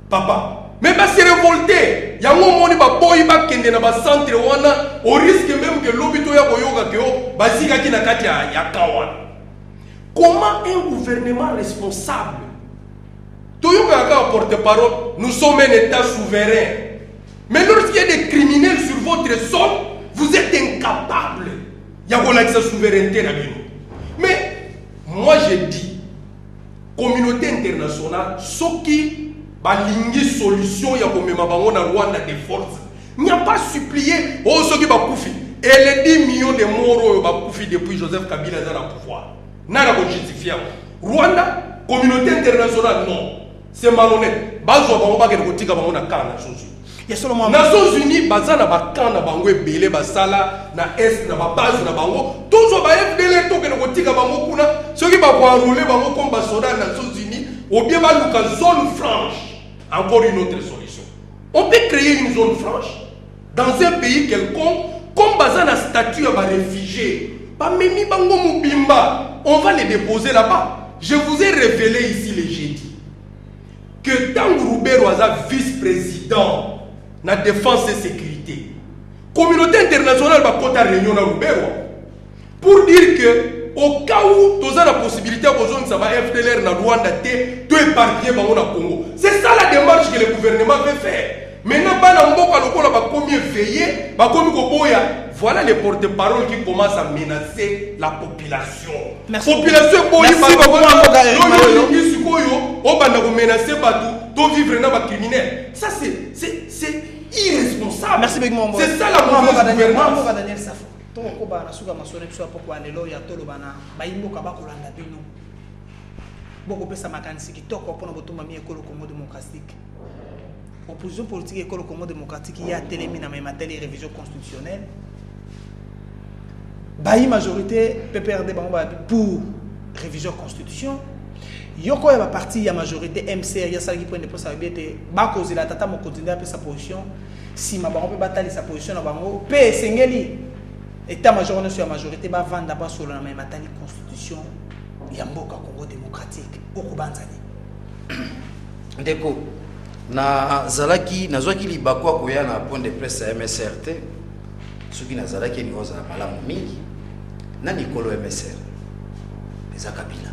papa mais ba se révolté yango moni ba boyi ba kende na ba centre wana au risque même que l'obito ya koyoka ke bazika ki na kati ya kawana. Comment un gouvernement responsable toyoka ka porte-parole nous sommes un état souverain mais lorsqu'il y a des criminels sur votre sol vous êtes incapable. Il y a une souveraineté. Mais moi je dis, communauté internationale, ce qui a une solution, il y a Rwanda des forces. Il n'y a pas supplié, oh, ce qui va koufi. Et les 10 millions de morts va koufi depuis Joseph Kabila est au pouvoir. N'a pas justifié. Rwanda, communauté internationale, non. C'est malhonnête. Bazo va pas que le Kotika va na kana chose. Nations Unies bazana ba kan na bango ebele basala na est na ba base na bango toujours ba FDLR to ke no kotika bango kuna ceux qui ba ko enrôler bango comme ba soldat Nations Unies ou bien ba luka zone franche. Encore une autre solution. On peut créer une zone franche dans un pays quelconque comme bazana statut ya ba réfugié ba memi bango mubimba on va les déposer là-bas. Je vous ai révélé ici le jeudi que Tangu Roubero a vice-président na défense et sécurité. Communauté internationale va compter réunion na Rubero pour dire que au cas où tu as la possibilité de besoin de savoir FDLR na Rwanda te épargner bango na Congo. C'est ça la démarche que le gouvernement veut faire. Maintenant bana mboka lokola ba komi veiller, ba komi ko boya. Voilà les porte-parole qui commencent à menacer la population. Merci. Population boya merci beaucoup on va menacer tout vivre dans les criminels. Ça c'est irresponsable. Merci beaucoup. C'est ça la mauvaise gouvernance. Daniel Safo. Toko ba na suka masone biso poko anelo ya tolo bana bayimboka ba kolanda bino. Boko pesa makanisi kitoko pona botumba mi ekolo Congo démocratique. Opposition politique école Congo démocratique il y a télémi na matériel révision constitutionnelle. Bayi majorité PPRD pour révision constitution. Yoko ya parti ya majorité MCR ya sali point de poste abete ba cause la tata mo continuer à sa position si ma bango peut batali sa position na bango pe sengeli état major na sur la majorité ba vanda ba solo na matali constitution ya mboka Congo démocratique okubanzani ndeko na zalaki nazwaki libakwa koya na point de presse ya MSRT soki na zalaki ni oza malamu mingi na Nicolo MSR eza Kabila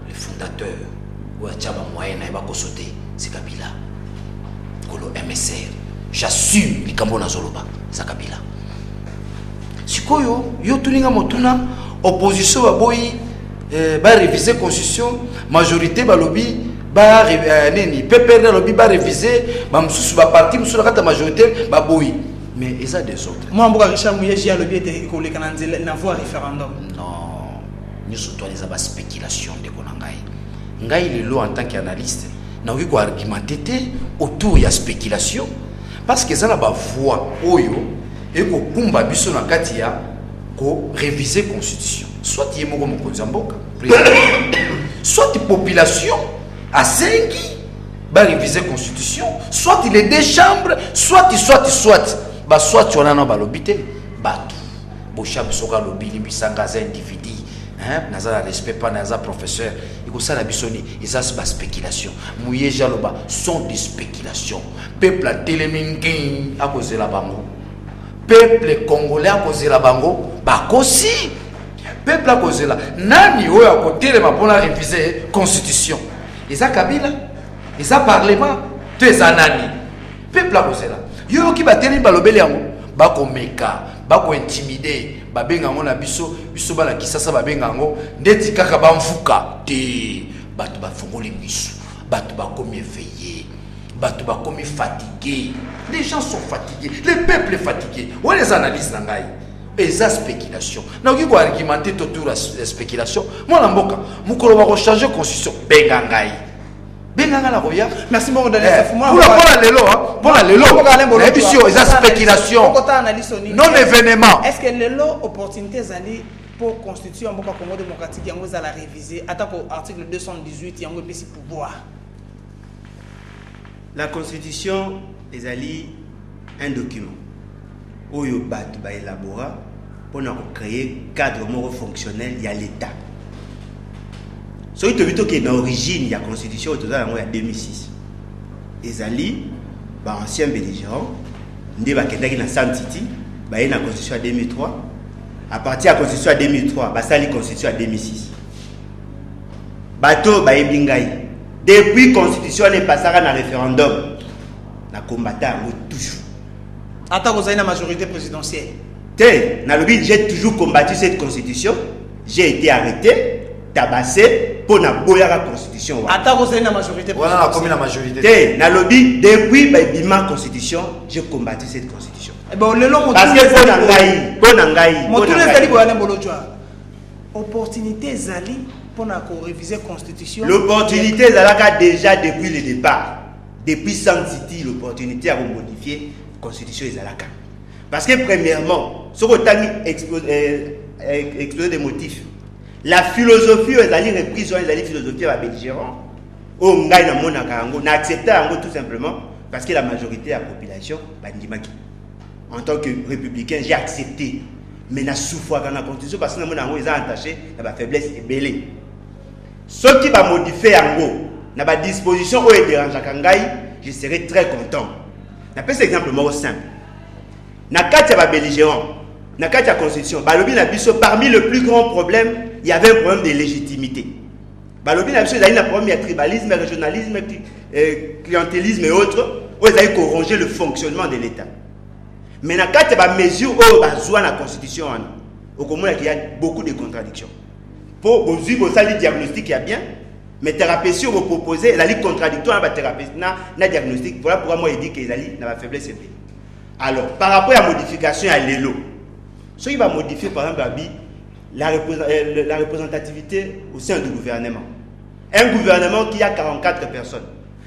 le fondateur ou achaba moyen na ba kosote c'est Kabila Nicolo MSR j'assume likambo na zoloba c'est Kabila sikoyo yo tuninga motuna opposition ba boyi ba réviser constitution majorité ba lobby ba neni PPR na lobby ba réviser ba msusu ba parti msusu na kata majorité ba boyi mais eza des autres moi mboka Richard Mouyeji a lobby était koleka na voie référendum non nous surtout les ba spéculation de konangai ngai lelo en tant qu'analyste na ko argumenter autour ya spéculation parce que ça na ba voix oyo et ko kumba biso na kati ya ko réviser constitution soit yé moko mokonzi mboka soit population à 5 ba réviser constitution soit les deux chambres soit tu on a ba lobité batu bocha bisoka lobili bisanga za individu hein naza respect pas naza professeur iko sala bisoni isa ba spéculation mouye jaloba sont des spéculations peuple a telemingi a cause la bango peuple congolais a cause la bango bakosi peuple a cause la nani oyo a côté le mapona réviser constitution isa Kabila isa parlement tu es nani peuple a cause la yo ki bateli balobeli yango bako meka bako intimider babenga ngo na biso bala kisasa babenga ngo ndeti kaka bamfuka te batu bafongoli misu batu bakomi éveillé batu bakomi fatigué les gens sont fatigués le peuple est fatigué on les analyse na ngai eza spéculation na ki ko argumenter autour la spéculation moi na mboka mukolo ba ko changer constitution benga ngai benga la roya merci beaucoup Daniel Safuma pour la lelo l'émission eza spéculation non événement est-ce que lelo opportunité zali pour constituer un mboka Congo démocratique yango za la réviser attaque au article 218 yango pesi pouvoir la constitution ezali un document oyo batu ba élabora pour créer cadre moro fonctionnel il y a l'état. Soki tobito ke na origine ya constitution toza yango ya 2006 ezali ba ancien belligérant nde bakendaki na Santiti ba na constitution ya 2003 à partir de la constitution ya 2003 basali constitution ya 2006 bato ba ebingai depuis constitution n'est passé à un référendum na combattant toujours attaque aux la majorité présidentielle te na lobby j'ai toujours combattu cette constitution j'ai été arrêté tabassé pour na boya la constitution attaque aux la majorité voilà comme la majorité te na lobby depuis bima constitution j'ai combattu cette constitution bon le long parce que pour nangai mon tour ezali boya mbolochwa opportunité zali pour na réviser constitution l'opportunité ezalaka déjà depuis le départ depuis Santiti l'opportunité à modifier constitution ezalaka parce que premièrement ce que exposé des motifs la philosophie ezali reprise ezali philosophie ya belligérant o ngai na monaka yango na accepter yango tout simplement parce que la majorité de la population bandimaki en tant que républicain j'ai accepté mais na souffrir dans la constitution parce que na mona yango eza attaché na ba faiblesse ebele ceux qui va modifier yango na ba disposition o dérangeaka ngai je serai très content. Na pese exemple moko simple. Na kati ya ba belligérant, na kati ya constitution, balobi na biso parmi le plus grand problème, il y avait un problème de légitimité. Balobi na biso il y a un problème de tribalisme, régionalisme, clientélisme et autres, où ils avaient corrigé le fonctionnement de l'État. Mais na kati ya ba mesure où bazwa na constitution au commun il y a beaucoup de contradictions. Pour aujourd'hui vous savez diagnostic il y a bien mais thérapie si vous proposez la ligne contradictoire à thérapie na diagnostic voilà pourquoi moi il dit qu'ils allaient dans la faiblesse. Alors par rapport à la modification à l'élo ce qui va modifier par exemple la représentativité au sein du gouvernement, un gouvernement qui a 44 personnes,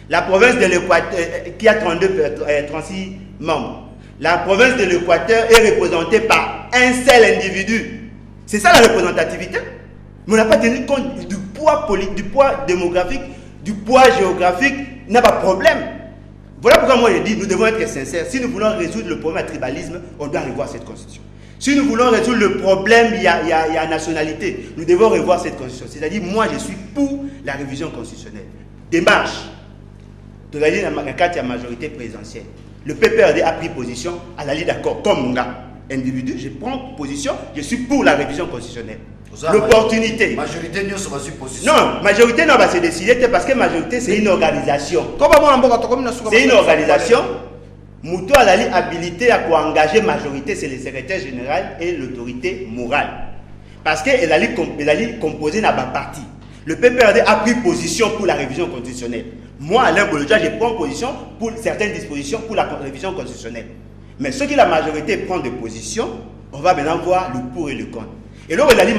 la province de l'Équateur qui a 36 membres, la province de l'Équateur est représentée par un seul individu. C'est ça la représentativité. Mais on n'a pas tenu compte du poids politique, du poids démographique, du poids géographique, il n'y a pas de problème. Voilà pourquoi moi je dis, nous devons être sincères. Si nous voulons résoudre le problème du tribalisme, on doit revoir cette constitution. Si nous voulons résoudre le problème, il y a nationalité, nous devons revoir cette constitution. C'est-à-dire, moi je suis pour la révision constitutionnelle. Démarche. de la carte de majorité présidentielle. Le PPRD a pris position, à la d'accord, comme mon gars, individu, je prends position, je suis pour la révision constitutionnelle. L'opportunité. Majorité non, c'est position. Non, majorité non, c'est décidé parce que majorité c'est une organisation. C'est une organisation. Moutou a l'habilité à engager majorité, c'est le secrétaire général et l'autorité morale. Parce qu'elle a composé dans ma partie. Le PPRD a pris position pour la révision constitutionnelle. Moi, Alain Bolodja, je prends position pour certaines dispositions pour la révision constitutionnelle. Mais ceux qui la majorité prend des positions, on va maintenant voir le pour et le contre. Et là, on a dit,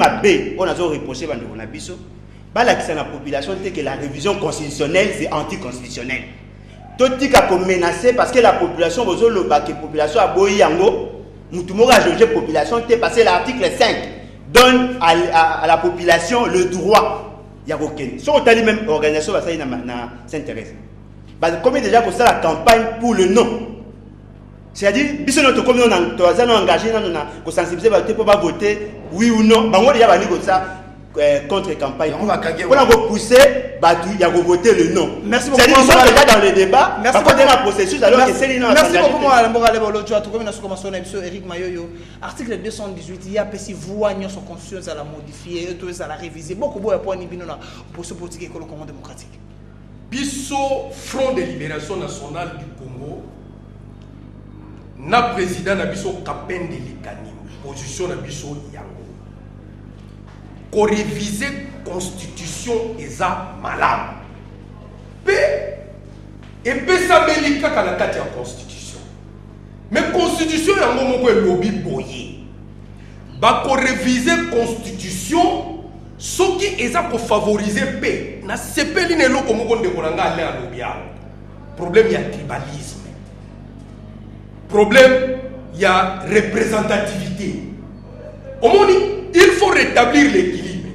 on a reproché à la population que la révision constitutionnelle, c'est anticonstitutionnel. Tout le monde est menacé parce que la population, la population a boyi yango, Moutoumora a jugé la population, parce que l'article 5 donne à la population le droit. Il y a aucun. Si on a dit même organisation, ça s'intéresse. Comme déjà pour ça la campagne pour le non. C'est-à-dire, si nous sommes engagés, nous avons sensibilisé pour voter oui ou non. Il y a ça contre-campagne. On va pousser, il y a voter le non. Merci beaucoup. C'est-à-dire qu'ils sont déjà dans le débat. Merci beaucoup. Dans le processus, alors que c'est les non. Merci beaucoup. Eric Mayoyo. Article 218, il y a si voix sur constitution à la modifier, à la réviser. Beaucoup de points pour ce politique et le Congo démocratique. Bisso, Front de Libération Nationale du Congo, na président na biso Kapen de Likani, position na biso yango. Ko réviser constitution eza malade. Et ça belika kala kati ya constitution. Mais constitution yango moko lobby boye. Ba ko réviser constitution soki eza ko favoriser paix. Na sepeli ne loko moko ndekolanga ale a lobby. Problème ya tribalisme. Problème, il y a représentativité. Au monde, il faut rétablir l'équilibre.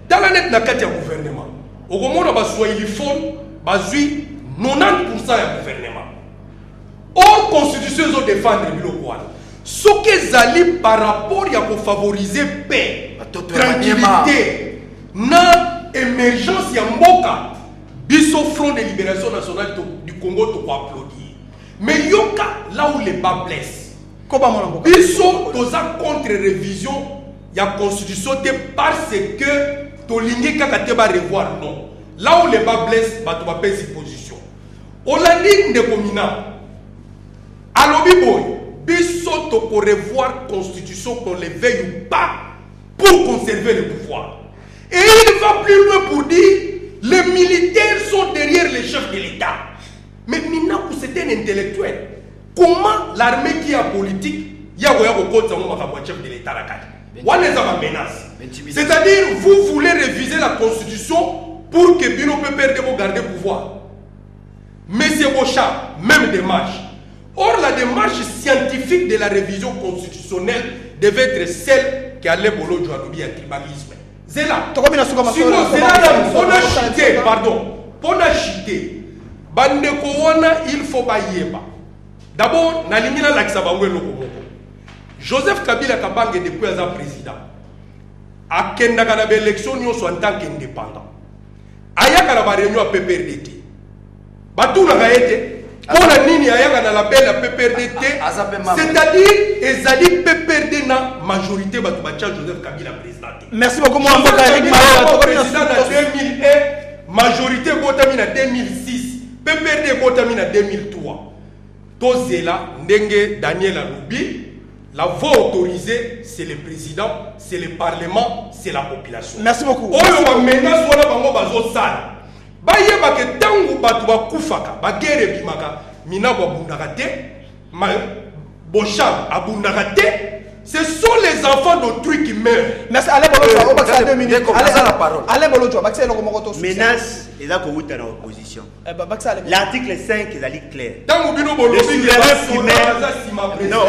Dans la net, il y a un gouvernement. Au moment où il faut 90% du gouvernement. Or, la constitution est défendre le local. Ce qu'ils allaient par rapport à favoriser la paix, la tranquillité, l'émergence de Mboka, Bisso Front de Libération Nationale du Congo, tu peux applaudir. Mais yoka là où les bas blessent. Ils sont contre révision de la constitution parce que Tolingi Kakate va revoir non. Là où les bas blessent, tu vas payer ses positions. On l'a dit de Komina. Alors Biboy, ils sont pour revoir la constitution qu'on les veille ou pas pour conserver le pouvoir. Et il va plus loin pour dire les militaires sont derrière les chefs de l'État. Mais maintenant, c'est un intellectuel. Comment l'armée qui est politique, il y a un chef de l'État la menace. C'est-à-dire, vous voulez réviser la constitution pour que Bino peut perdre garder le pouvoir. Mais c'est vos chats, même démarche. Or, la démarche scientifique de la révision constitutionnelle devait être celle qui allait bolo du tribalisme. C'est là. On a chité, pardon. On a chité. Bandeko wana il faut pas yeba. D'abord, na lingina lakisa bangwe loko. Joseph Kabila Kabange depuis un président. Akenda kana ba élection nyonso en tant qu'indépendant. Ayaka na ba réunion à PPRDT. Batuna ka été pour la nini ayaka na la belle PPRDT. C'est-à-dire ezali PPRD na majorité batu bacha Joseph Kabila président. Merci beaucoup mon avocat Eric Mayoyo. Président en 2001, majorité votami na 2006. PPRD Botamine en 2003. Tozela, Ndenge, Daniel Aloubi, la voix autorisée, c'est le président, c'est le parlement, c'est la population. Merci beaucoup. On menace wala bango bazo sala. Baye ba ke tangu batu ba kufaka, ba guerre bimaka, mina ba bundakate, ma bocham abundakate. Ce sont les enfants d'autrui qui meurent. Merci. Allez, Bolodja, on va 2 minutes. Allez, la parole. Allez, Bolodja, menace, il a qu'on est en opposition. L'article 5 est clair. Dans le bureau, le non,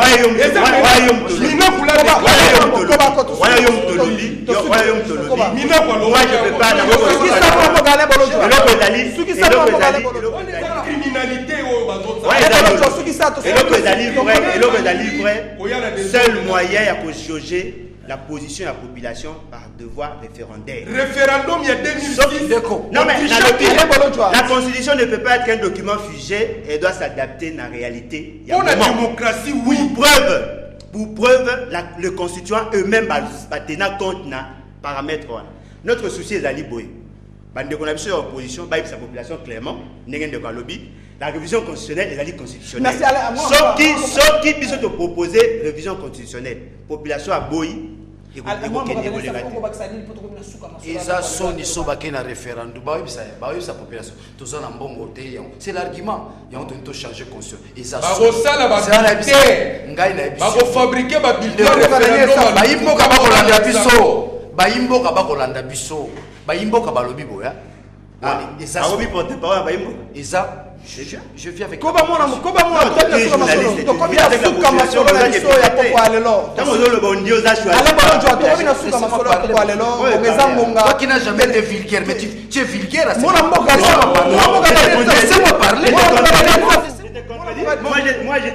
seul moyen à jauger la position de la population par devoir référendaire. Référendum, il y a 2006. Non, mais la constitution ne peut pas être qu'un document figé, elle doit s'adapter à la réalité. Pour la démocratie, oui. Pour preuve, le constituant eux-mêmes va tenir compte de paramètres. Notre souci est d'aller boy. Quand on a sur l'opposition, sa population clairement, la révision constitutionnelle est d'aller constitutionnelle. Sauf qui puisse te proposer révision constitutionnelle. Population à boy. Eza soni so bakena référendum sa population tous en mbongo te c'est l'argument y ont to changer constitution eza sala ba ngai na ba ko fabriquer ba bulletin référendum ba imboka ba kolanda biso ba imboka ba kolanda biso ba imboka ba lobi boya eza obi porte parole ba imboka eza je viens avec qui n'a jamais été vulgaire, mais tu es vulgaire. Laissez-moi parler.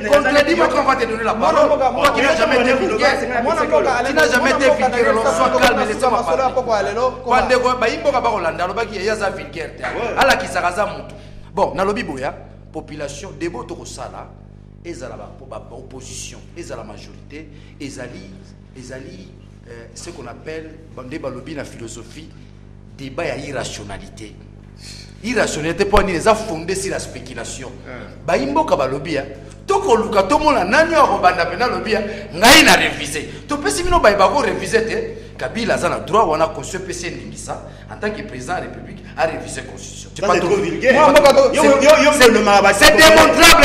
Contredis-moi quand on va te donner la parole. Toi qui n'as jamais été vulgaire. Tu n'as jamais été vulgaire, alors sois calme, laissez-moi parler. Bon, dans le Biboya, population, débat de Rosala, et à l'opposition, et à la majorité, et ce qu'on appelle, dans la philosophie, débat à irrationalité. Irrationalité, pour nous, les fondé sur la spéculation. Baimbo Kabalobia, Toko Luka, Tomola, Nanya, Robanda, Penalobia, n'a révisé. Topessimino Baïbago révisé, Kabila a le droit, on a conçu PC Ningisa, en tant que président de la République, à réviser la Constitution. C'est pas trop vulgaire. C'est démontrable,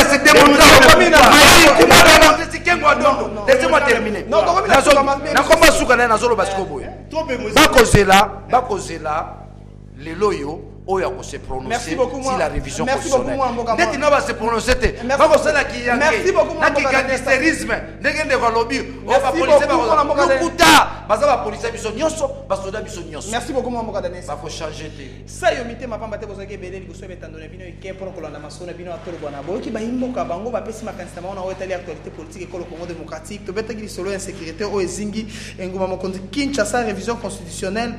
c'est démontrable. Laissez-moi terminer. Les loyaux, se prononcer si la révision constitutionnelle. Se prononcer. Merci beaucoup. Merci beaucoup, il faut changer. Ça y est, ma femme a été belé, vous savez, étant donné que pour que l'on a massonné, bien à Tolobana, qui va imboka bango, va passer ma candidature, on a été l'actualité politique et le Congo démocratique, peut être qu'il solo insécurité, au Zingi, et Ngoma Mokondi, Kinshasa, révision constitutionnelle,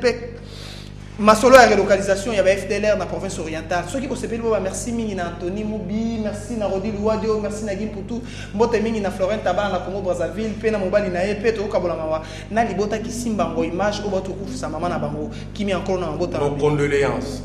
ma solo à relocalisation, il y avait FDLR dans la province orientale. Ceux qui vont se payer, merci Mingi Anthony Moubi, merci Narodi Louadio, merci Nagim Poutou, Mbote Mingi na Florent Taban, la Congo Brazzaville, Pena Mobali na Petro Kabolamawa, na Libota qui simbango image, au bateau couvre sa maman na bango, qui met encore dans un bota. Nos condoléances.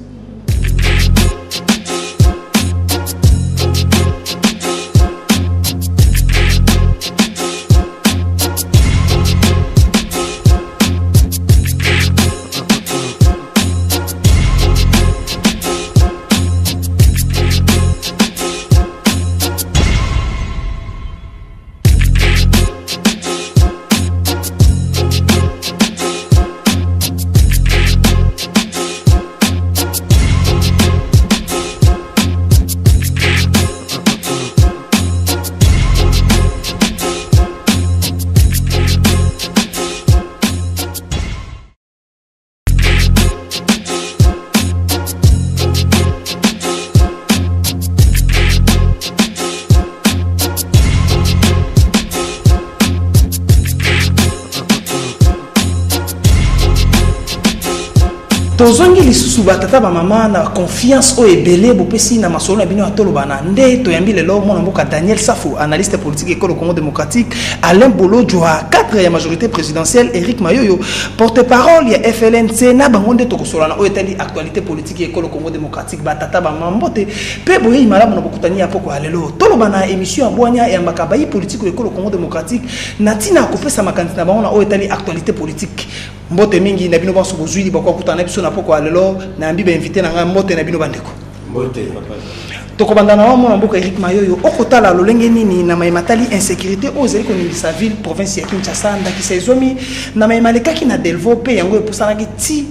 tozongi lisusu batata bamama na confiance oyo ebele bopesi na masolo na bino ya tolobana nde toyambi lelo mwana mboka Daniel Safou, analyste politique école Congo démocratique, Alain Bolodjo à 4 ya majorité présidentielle, Eric Mayoyo porte-parole ya FLNC na bango nde tokosolana oyo etali actualité politique école Congo démocratique batata bamama mbote pe boye malamu na bokutani ya poko lelo tolobana émission ya bwanya ya mbakabayi politique école Congo démocratique natina kopesa makanisi na bango na oyo etali actualité politique mbote mingi na bino baso bozwili bakwa kutana biso na poko lelo na mbi ba invité na nga mbote na bino bandeko mbote tokobandana wa mwana mboka Eric Mayoyo okotala lolenge nini na maimatali insécurité ozeli koningisa ville province ya Kinshasa ndakisa ezomi na maimalekaki na Delvaux pe yango epusanaki ti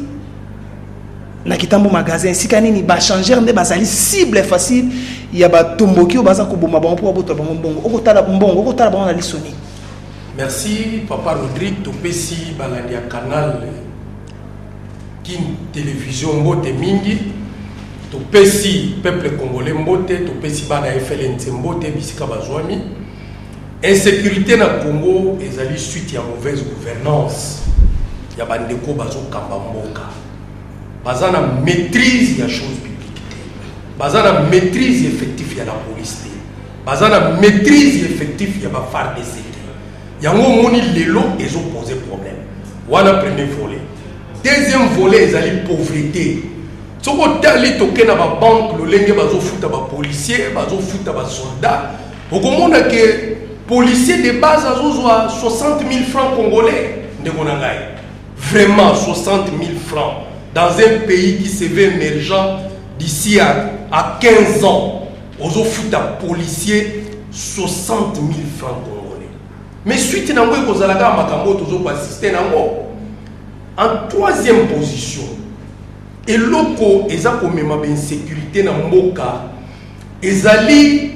na kitambo magasin sika nini ba changer nde bazali cible facile ya ba tomboki o baza koboma bango po boto bango mbongo okotala mbongo okotala bango na lisoni. Merci Papa Rodrigue topesi balandi ya canal Kin télévision mbote mingi topesi peuple congolais mbote topesi bana FLNC mbote bisika bazwami Insécurité na Congo ezali suite ya mauvaise gouvernance ya bandeko bazokamba mboka baza na maîtrise ya chose publique baza na maîtrise effectif ya la police baza na maîtrise effectif ya ba FARDC yango moni lelo ezo poser problème wana premier volet deuxième volet ezali pauvreté soko tali toke na ba banque lolenge bazofuta ba policier bazofuta ba soldat okomona ke policier de base azozwa 60 000 francs congolais ndeko na ngai vraiment 60 000 francs dans un pays qui se veut émergent d'ici à 15 ans ozofuta policier 60 000 francs congolais mais suite nango ekozalaka makambo tozokoassiste nango en troisième position eloko eza komema insécurité na mboka ezali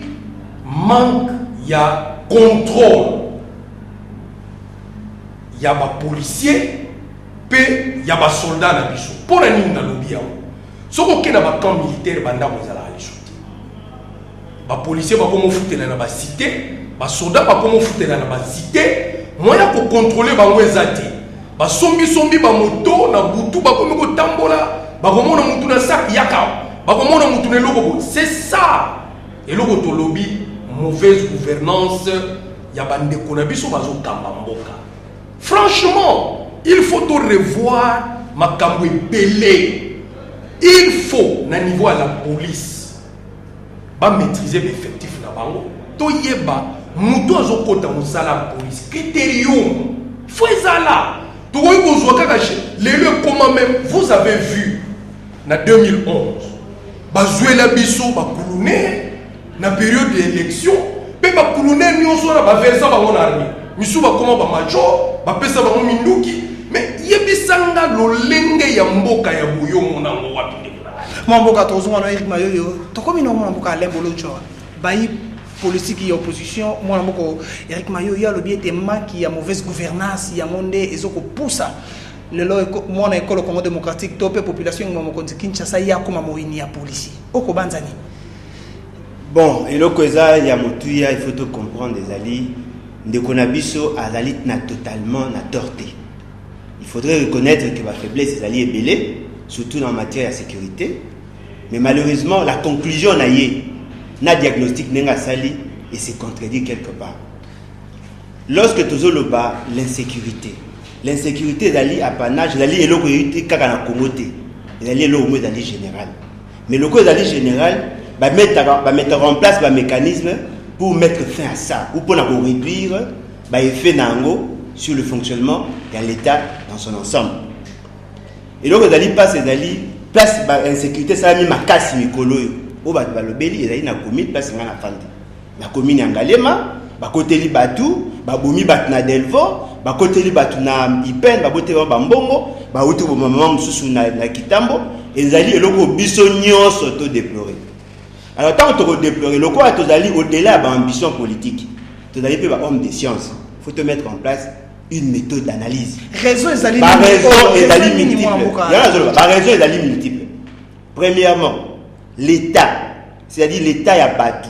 manque ya contrôle ya ba policier pe ya ba soldat na biso pona nini na lobi yango soko ke na ba camp militaire banda kozala aliso ba policier ba komo futela na ba cité ba soldat ba komo futela na ba cité moya ko contrôler bango ezate ba sombi ba moto na butu ba komo ko tambola ba komo na mutu na sak yaka ba komo na mutu na loko c'est ça et loko to lobby mauvaise gouvernance ya bande konabiso bazo kamba mboka. Franchement, il faut tout revoir makambo belé. Il faut na niveau à la police ba maîtriser l'effectif na bango. To yeba muto azo kota musala police critérium. Faut ezala. To koyi kozwa kaka lelo comment même vous avez vu na 2011 bazwela biso ba kulune na période d'élection pe ba colonel nyonso na ba versa ba ngona armée misu ba koma ba major ba pesa ba minduki mais yebisanga lolenge ya mboka ya buyo na ngo wapi de mboka tozonga na Eric Mayoyo to komi no mboka Alain Bolojo bayi politique ya opposition mwana moko Eric Mayoyo ya lobi ete maki ya mauvaise gouvernance ya monde ezoko poussa lelo mwana école Congo démocratique topé population ngoma konzi Kinshasa ya koma moini ya policier oko banzani. Bon, et le causa il y a motuya, il faut tout comprendre des alliés. Ndekonabiso azali na totalement na torté. Il faudrait reconnaître que la faiblesse des alliés est belée, surtout en matière de sécurité. Mais malheureusement, la conclusion n'a yé, na diagnostic n'enga sali et c'est contredit quelque part. Lorsque tu zoloba l'insécurité, l'insécurité d'ali apanage, d'ali est l'eau qui kaka na komote, d'ali est l'eau d'ali général. Mais le cause d'ali général va mettre en place un mécanisme pour mettre fin à ça ou pour réduire l'effet nango sur le fonctionnement de l'État dans son ensemble. Et donc, vous passe place l'insécurité, ça a mis ma casse mikolo. Au bas de l'obéli, il y a une commune, place dans la fente. La commune en Galema, ba côté li batou, ba bomi bat na Delvo, ba côté li batou na Ipen, ba bote ba mbongo, ba outu bo maman mususu na Kitambo, et zali eloko biso nyonso to déplorer. Alors, tant que tu déplorer, le quoi, tu as au-delà de l'ambition politique, tu as des hommes de science. Il faut te mettre en place une méthode d'analyse. Raison est d'aller multiple. Premièrement, l'État, c'est-à-dire l'État y a battu.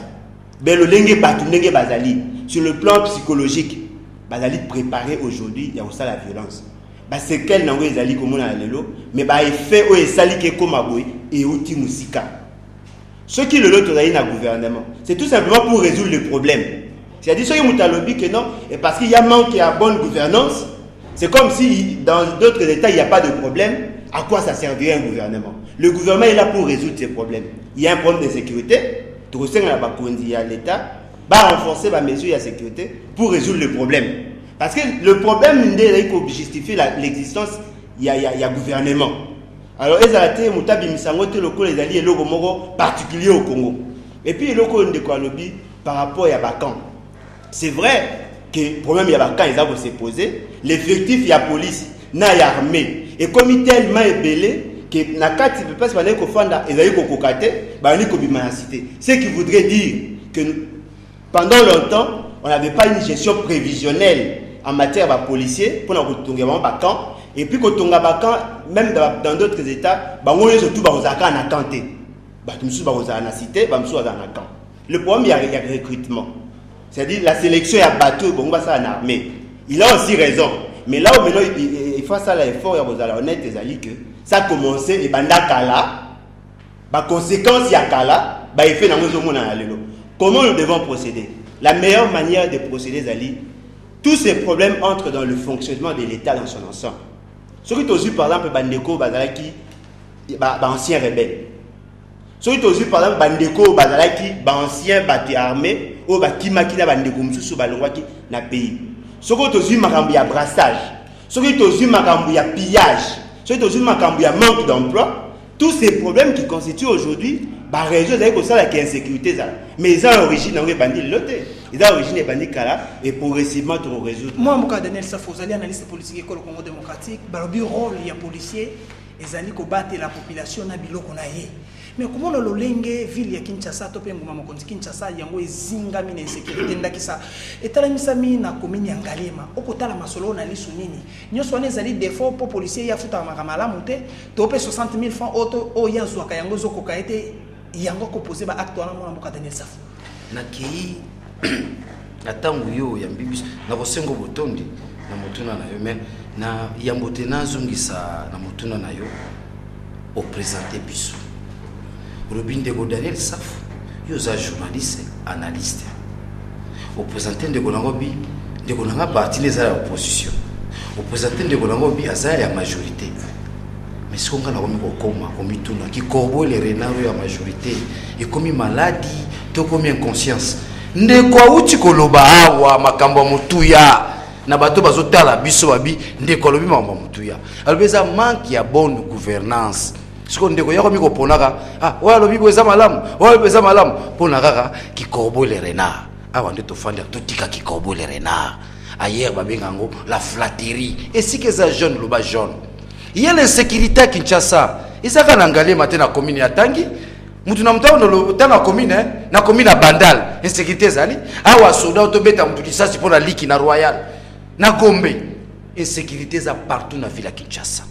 Sur le plan psychologique, Bazali préparé aujourd'hui, il y a aussi la violence. C'est quel n'en est Zali comme on a l'élo, mais effet où est Sali qui est comme Aboui et outil musical. Ce qui le lot dans le gouvernement, c'est tout simplement pour résoudre le problème. C'est-à-dire ceux qui ont lobby que non, et parce qu'il y a manque à bonne gouvernance, c'est comme si dans d'autres États il n'y a pas de problème. À quoi ça servirait un gouvernement? Le gouvernement est là pour résoudre ces problèmes. Il y a un problème de sécurité, tout l'État va renforcer les mesures de sécurité pour résoudre le problème. Parce que le problème, il faut justifier l'existence, il y a gouvernement. Alors, ils ont été les alliés particuliers au Congo. Et puis, par rapport à Bakan. C'est vrai que le problème de Bakan, ils ont se posé. L'effectif, il y a police, il y a armée. Et comme il est tellement ébélé, que na kati ne peut pas se faire qu'on fanda et d'ailleurs qu'on cocate, ce qui voudrait dire que pendant longtemps, on n'avait pas une gestion prévisionnelle en matière de policiers pour nous retrouver Bakan. Et puis quand on a Bakan, même dans d'autres États, on est surtout en attente. Le problème, il y a le recrutement. C'est-à-dire la sélection à bateau, bon, on va ça en armée. Il a aussi raison. Mais là où maintenant, il faut ça l'effort, il y a honnête, que ça a commencé, et banda kala, bah conséquence il y a kala, bah il fait dans le comment nous devons procéder? La meilleure manière de procéder, Zali, tous ces problèmes entrent dans le fonctionnement de l'État dans son ensemble. Ce qui est aussi, par exemple, Bandeko, Bazalaki, ancien rebelle. Ce qui est aussi, par exemple, Bandeko, Bazalaki, ancien bâti armé, ou Kimakina, Bandeko, Moussou, Balongwaki, na pays. Ce qui est aussi, Makambu, y a brassage. Ce qui est aussi, Makambu, y a pillage. Ce qui est aussi, Makambu, y a manque d'emploi. Tous ces problèmes qui constituent aujourd'hui, réseau d'ailleurs ça la insécurité mais ils ont origine dans les bandits lotés ils ont origine des bandits kala et progressivement tout résoudre. Moi mon cas Daniel Safo Zali analyste politique école Congo démocratique balobi rôle ya policier ezali ko battre la population na biloko na ye mais comment le lolenge ville ya Kinshasa to pe ngoma mokonzi Kinshasa yango ezinga mina insécurité ndakisa etala misami na commune ya Ngalema okotala masolo na lisu nini nyoso wana ezali défaut pour policier ya futa makamala muté to pe 60 000 francs auto o ya zwa yango zoko ka été yango ko poser ba acte wana mona mboka Daniel Safo na ki atangu yo ya mbibis na kosengo botondi na motuna na yo men na yambote na zungisa na motuna na yo au présenter biso Robin de Daniel Safo yo za journaliste analyste au présenter de Gonangobi de Gonanga parti les à l'opposition au présenter de Gonangobi azali ya majorité. Mais ce qu'on a comme tout qui corrobe les renards à majorité et comme maladie, tout comme inconscience. Ne quoi ou tu koloba awa makambo mutuya na bato bazotala biso babi nde kolobi makambo mutuya. Alors beza manque ya bonne gouvernance. Ce qu'on ndeko yako miko ponaka wa lobi beza malamu, wa beza malamu ponaka qui corrobe les renards. Awa nde to fanda to tika qui corrobe les renards. Ailleurs babengango la flatterie. Et si que ça jeune loba jaune. Il y a l'insécurité à Kinshasa. Il y a la commune à Tangi. Mutu na mtawo no tana commune na commune à Bandal. Insécurité zali. Awa soda otobeta mutu kisasi pour la liki na Royal. Na Gombe. Insécurité za partout na ville à Kinshasa.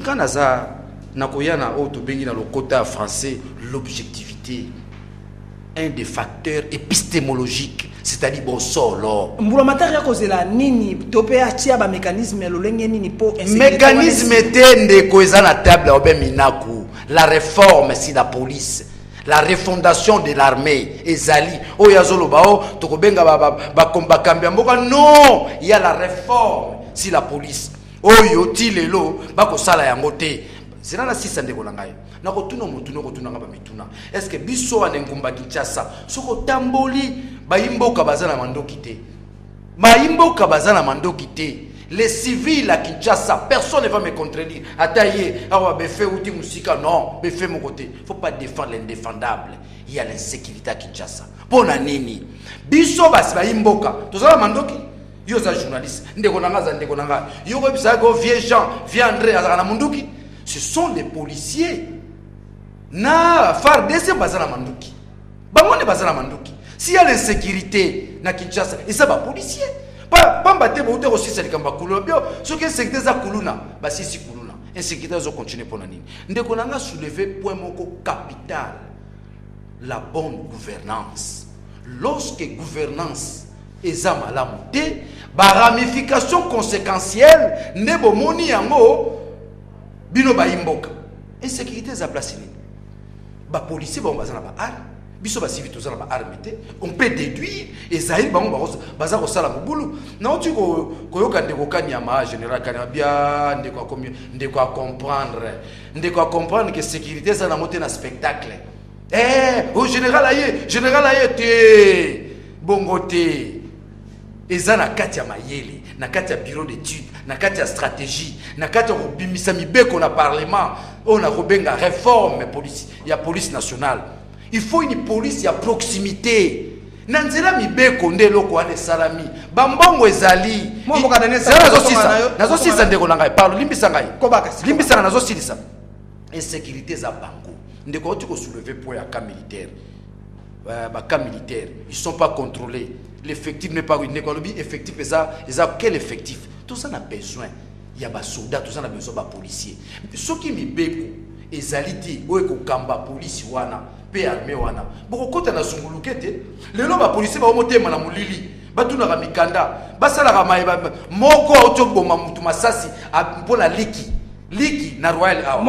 Ngana za na koyana otobengi na le quota français l'objectivité. Un des facteurs épistémologiques. C'est-à-dire bon solo. Mbula matari cause la nini topé atia ba mécanisme lolenge nini po mécanisme tende ko eza na table obe minaku la réforme si la police la refondation de l'armée ezali o yazolo bao tokobenga ba kambia mboka non il y a la réforme si la police oyo tilelo bako sala yango te zina na 6 ndeko na ngai na kotuna mutu no kotuna ngaba mituna est-ce que biso anengumba Kinshasa soko tamboli bayimboka bazana mandoki te bayimboka bazana mandoki te les civils à Kinshasa personne ne va me contredire ataye awa befe uti musika non befe mon côté faut pas défendre l'indéfendable il y a l'insécurité à Kinshasa pona nini biso basi bayimboka tozala mandoki yo za journaliste ndeko nanga yo ko bisa go vieux Jean vieux André azana mandoki ce sont les policiers na FARDC bazana mandoki bamone bazana mandoki s'il y a l'insécurité na Kinshasa et ça va policier pas mbaté ba utero sisa likamba kuluna bio ce que c'est za kuluna ba sisi kuluna insécurité zo continuer pour nani ndeko nanga soulever point moko capital la bonne gouvernance lorsque gouvernance eza malamu te ba ramification conséquentielle ne bomoni yango bino ba imboka insécurité za place ni ba policier ba bazana ba arme biso ba civil tozana ba arme te on peut déduire et zahir bango baza ko sala mobulu na otu ko yoka ndeko kanyama général kanabia ndeko combien ndeko à comprendre que sécurité ça na monter na spectacle au général aye te bongote ezana katia mayele na katia bureau d'études na katia stratégie na katia robimisa mibeko na parlement on a robenga réforme police ya police nationale. Il faut une police à proximité. Nanzela mibeko ndelo ane salami. Bambongo ezali. Moi mboka Daniel nazo sisa ndeko nanga parle limbisa ngai. Limbisa nazo silisa. Insécurité za bango. Ndeko oti ko soulever point ya cas militaire. Cas militaire, ils sont pas contrôlés. L'effectif n'est pas l'économie effectif ça quel effectif? Tout ça n'a besoin. Il y a des soldats, tout ça n'a besoin de policiers. Ce qui mibeko ezali ti o ko kamba police wana pe armée wana bokokota na zungulukete lelo ba policier ba motema na mulili batuna ka mikanda basala ka mayeba moko otoboma mutu masasi mpona liki na royal hour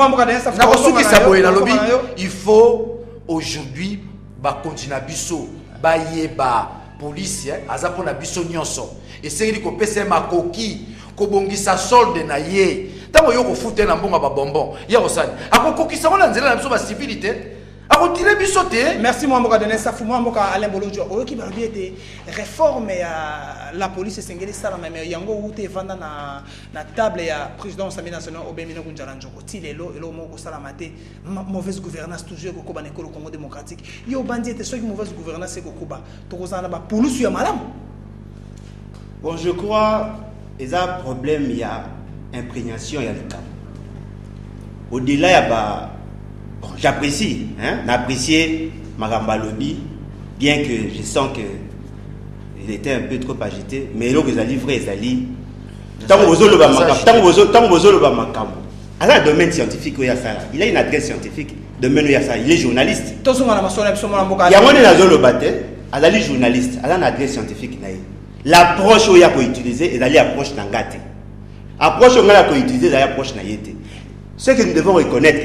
na kosuki saboye na lobby il faut aujourd'hui ba continuer biso ba yeba police aza pona biso nyonso esengeli ko pesa makoki ko bongisa solde na ye tango yo ko fute na mbonga ba bonbon ya osani akokokisa ona nzela na biso ba civilité. Merci Mouamboka de Nessafou, Mouamboka Alain Bolodjo. Oyo qui barbi était réforme à la police sengeli sala mais yango ute vanda na table ya président Assemblée nationale Obemino Kunjalanjoko tilelo elo moko sala maté mauvaise gouvernance toujours ko ba nekolo Congo démocratique. Yo bandi était soki mauvaise gouvernance ko kuba. Tokozana ba police ya malam. Bon, je crois il y a un problème, il y a imprégnation, il y a le cas. Au-delà il y a bon, j'apprécie, j'apprécie Magamba Lobby, bien que je sens qu'il était un peu trop agité, mais là, ils ont livré, ils ont livré. Tant que vous avez dans le domaine scientifique, il a une adresse scientifique, domaine il est journaliste. Il y a un journaliste, il a une adresse scientifique. L'approche qu'il a utilisée est l'approche d'Angate. L'approche qu'il a utilisée est l'approche d'Ayete. Ce que nous devons reconnaître,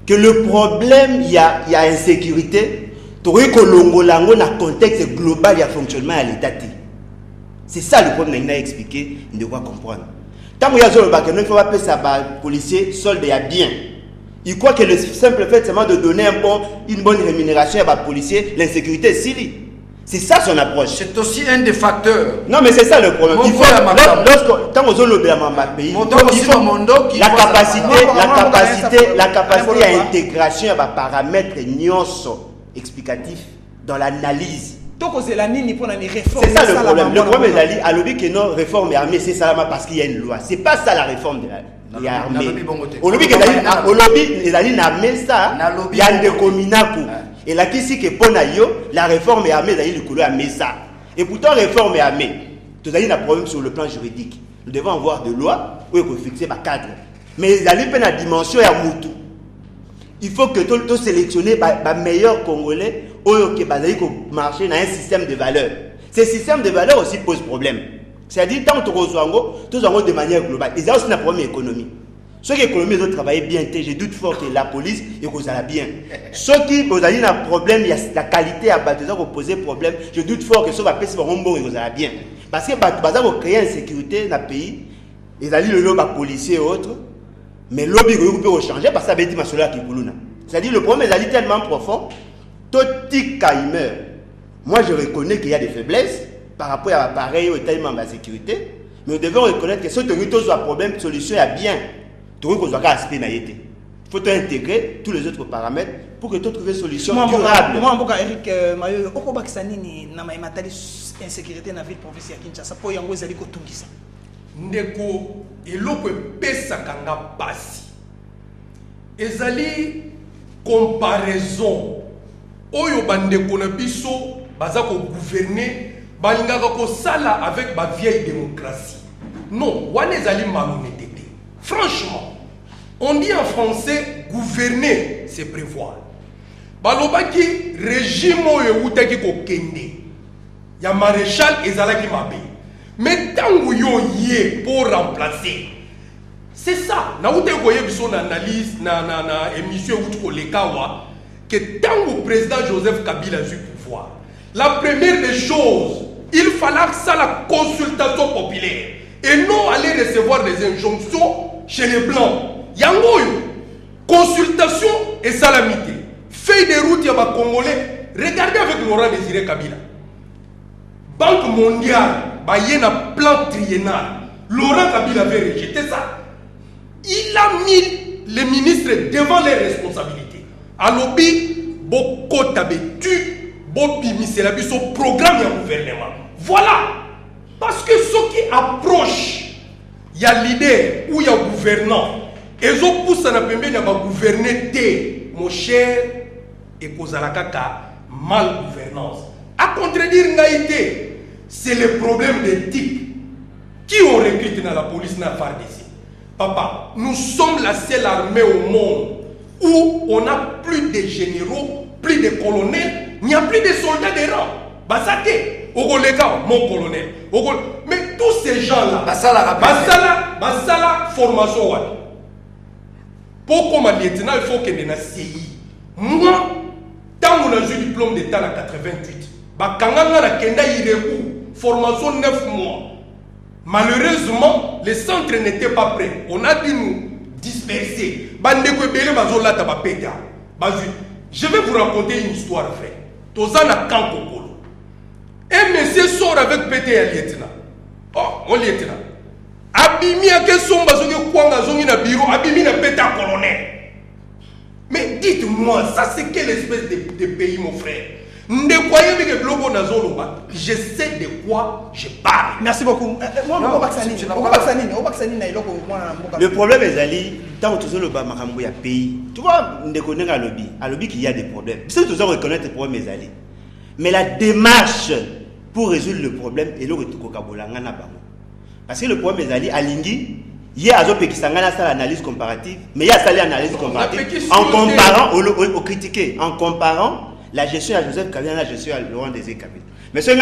que le problème, il y a insécurité, tu vois que l'Ongolango dans le contexte global, il y a fonctionnement à l'État. C'est ça le problème qu'il a expliqué, nous devons comprendre. Tant qu'il y a il faut appeler ça policier, solde et bien. Il croit que le simple fait seulement de donner une bonne rémunération à policier, l'insécurité est silly. C'est ça son approche. C'est aussi un des facteurs. Non, mais c'est ça le problème. Il faut, tant aux autres pays, la capacité à intégration à paramètres explicatifs dans l'analyse. C'est ça le problème. Le problème est à l'objet que nos réformes armées, c'est ça parce qu'il y a une loi. C'est pas ça la réforme de l'armée. Au lobby, les alliés n'armées ça, il y a des communaux. Et là, qui que pour la réforme est armée, le couleur à ça. Et pourtant, réforme est armée. Tout à un problème sur le plan juridique. Nous devons avoir des lois où il faut fixer un cadre. Mais il y a une dimension à Moutou. Il faut que tout sélectionner les meilleurs Congolais qui marcher dans un système de valeurs. Ce système de valeurs aussi pose problème. C'est-à-dire, tant que tu as de manière globale, il y a aussi un problème économique. Ceux qui économie doivent travailler bien, je doute fort que la police est bien. Ceux qui ont un problème, il y a la qualité à bâtir, qui poser problème, je doute fort que ceux qui ont bon est bien. Parce que pour créer une sécurité dans le pays, ils ont le lobby policier et autres, mais le lobby peut changer parce que ça veut dire que c'est-à-dire le problème est tellement profond, tout tika il meurt. Moi je reconnais qu'il y a des faiblesses par rapport à l'appareil au état de la sécurité, mais nous devons reconnaître que ce qui est un problème, la solution est bien. Il faut intégrer tous les autres paramètres pour que tu trouves une solution durable. Moi, Eric Mayo, pourquoi tu insécurité dans la ville province de Kinshasa pour yango ezali ko tungisa ndeko eloko pesa kanga basi ezali comparaison oyo bandeko na biso baza ko gouverner balingaka ko sala avec ba vieille démocratie non wana ezali malhonnêteté. Franchement, on dit en français gouverner, c'est prévoir. Balobaki régime oyo utaki ko kende. Ya maréchal ezalaki mabe. Mais tango yo yé pour remplacer. C'est ça. Na utaki ko yebiso na analyse na émission utiko ko lekawa que tango président Joseph Kabila a eu pouvoir. La première des choses, il fallait ça la consultation populaire et non aller recevoir des injonctions chez les Blancs. Yango, consultation et salamité. Feuille de route, il y a des Congolais. Regardez avec Laurent Désiré Kabila. Banque mondiale, il y a un plan triennal. Laurent Kabila avait rejeté ça. Il a mis les ministres devant les responsabilités. À l'objet, beaucoup d'habitude, beaucoup de son programme de gouvernement. Voilà. Parce que ceux qui approchent, il y a l'idée où il y a gouvernant. Et ils ont poussé à gouverner, mon cher, et Kozalakaka, mal gouvernance. À contredire Ngaïté, c'est le problème d'éthique. Qui ont recruté dans la police dans la FARDC? Papa, nous sommes la seule armée au monde où on a plus de généraux, plus de colonels, il n'y a plus de soldats de rang. Basate, Ogolega, mon colonel. Mais tous ces gens-là, Basala, formation. Pour comme lieutenant, il faut que nous CI. Moi, tant que j'ai eu le diplôme d'État en 88, Bakanganga na Kenda Ireku, formation 9 mois. Malheureusement, les centres n'étaient pas prêts. On a dû nous disperser. Je vais vous raconter une histoire, frère. Tozana Kankokolo. Un monsieur sort avec pété à lieutenant. Oh, mon lieutenant. Abimi a que son bazogi kwanga zongi na bureau, abimi na pété à colonel. Mais dites-moi, ça c'est quelle espèce de pays, mon frère? Je sais de quoi je parle. Merci beaucoup. Le problème est Ali, tant que tu as le Bamakambo ya pays, tu vois, on connaît à lobby qu'il y a des problèmes. C'est tout ça reconnaître les problèmes Ali. Mais la démarche pour résoudre le problème est le retour Kabolangana Bango. Parce que le problème est Ali, Alingi, il y a l'analyse comparative, mais il y a l'analyse comparative en comparant au critiquer, en comparant la gestion à Joseph Kabila, la gestion à Laurent Désiré Kabila. Mais ce le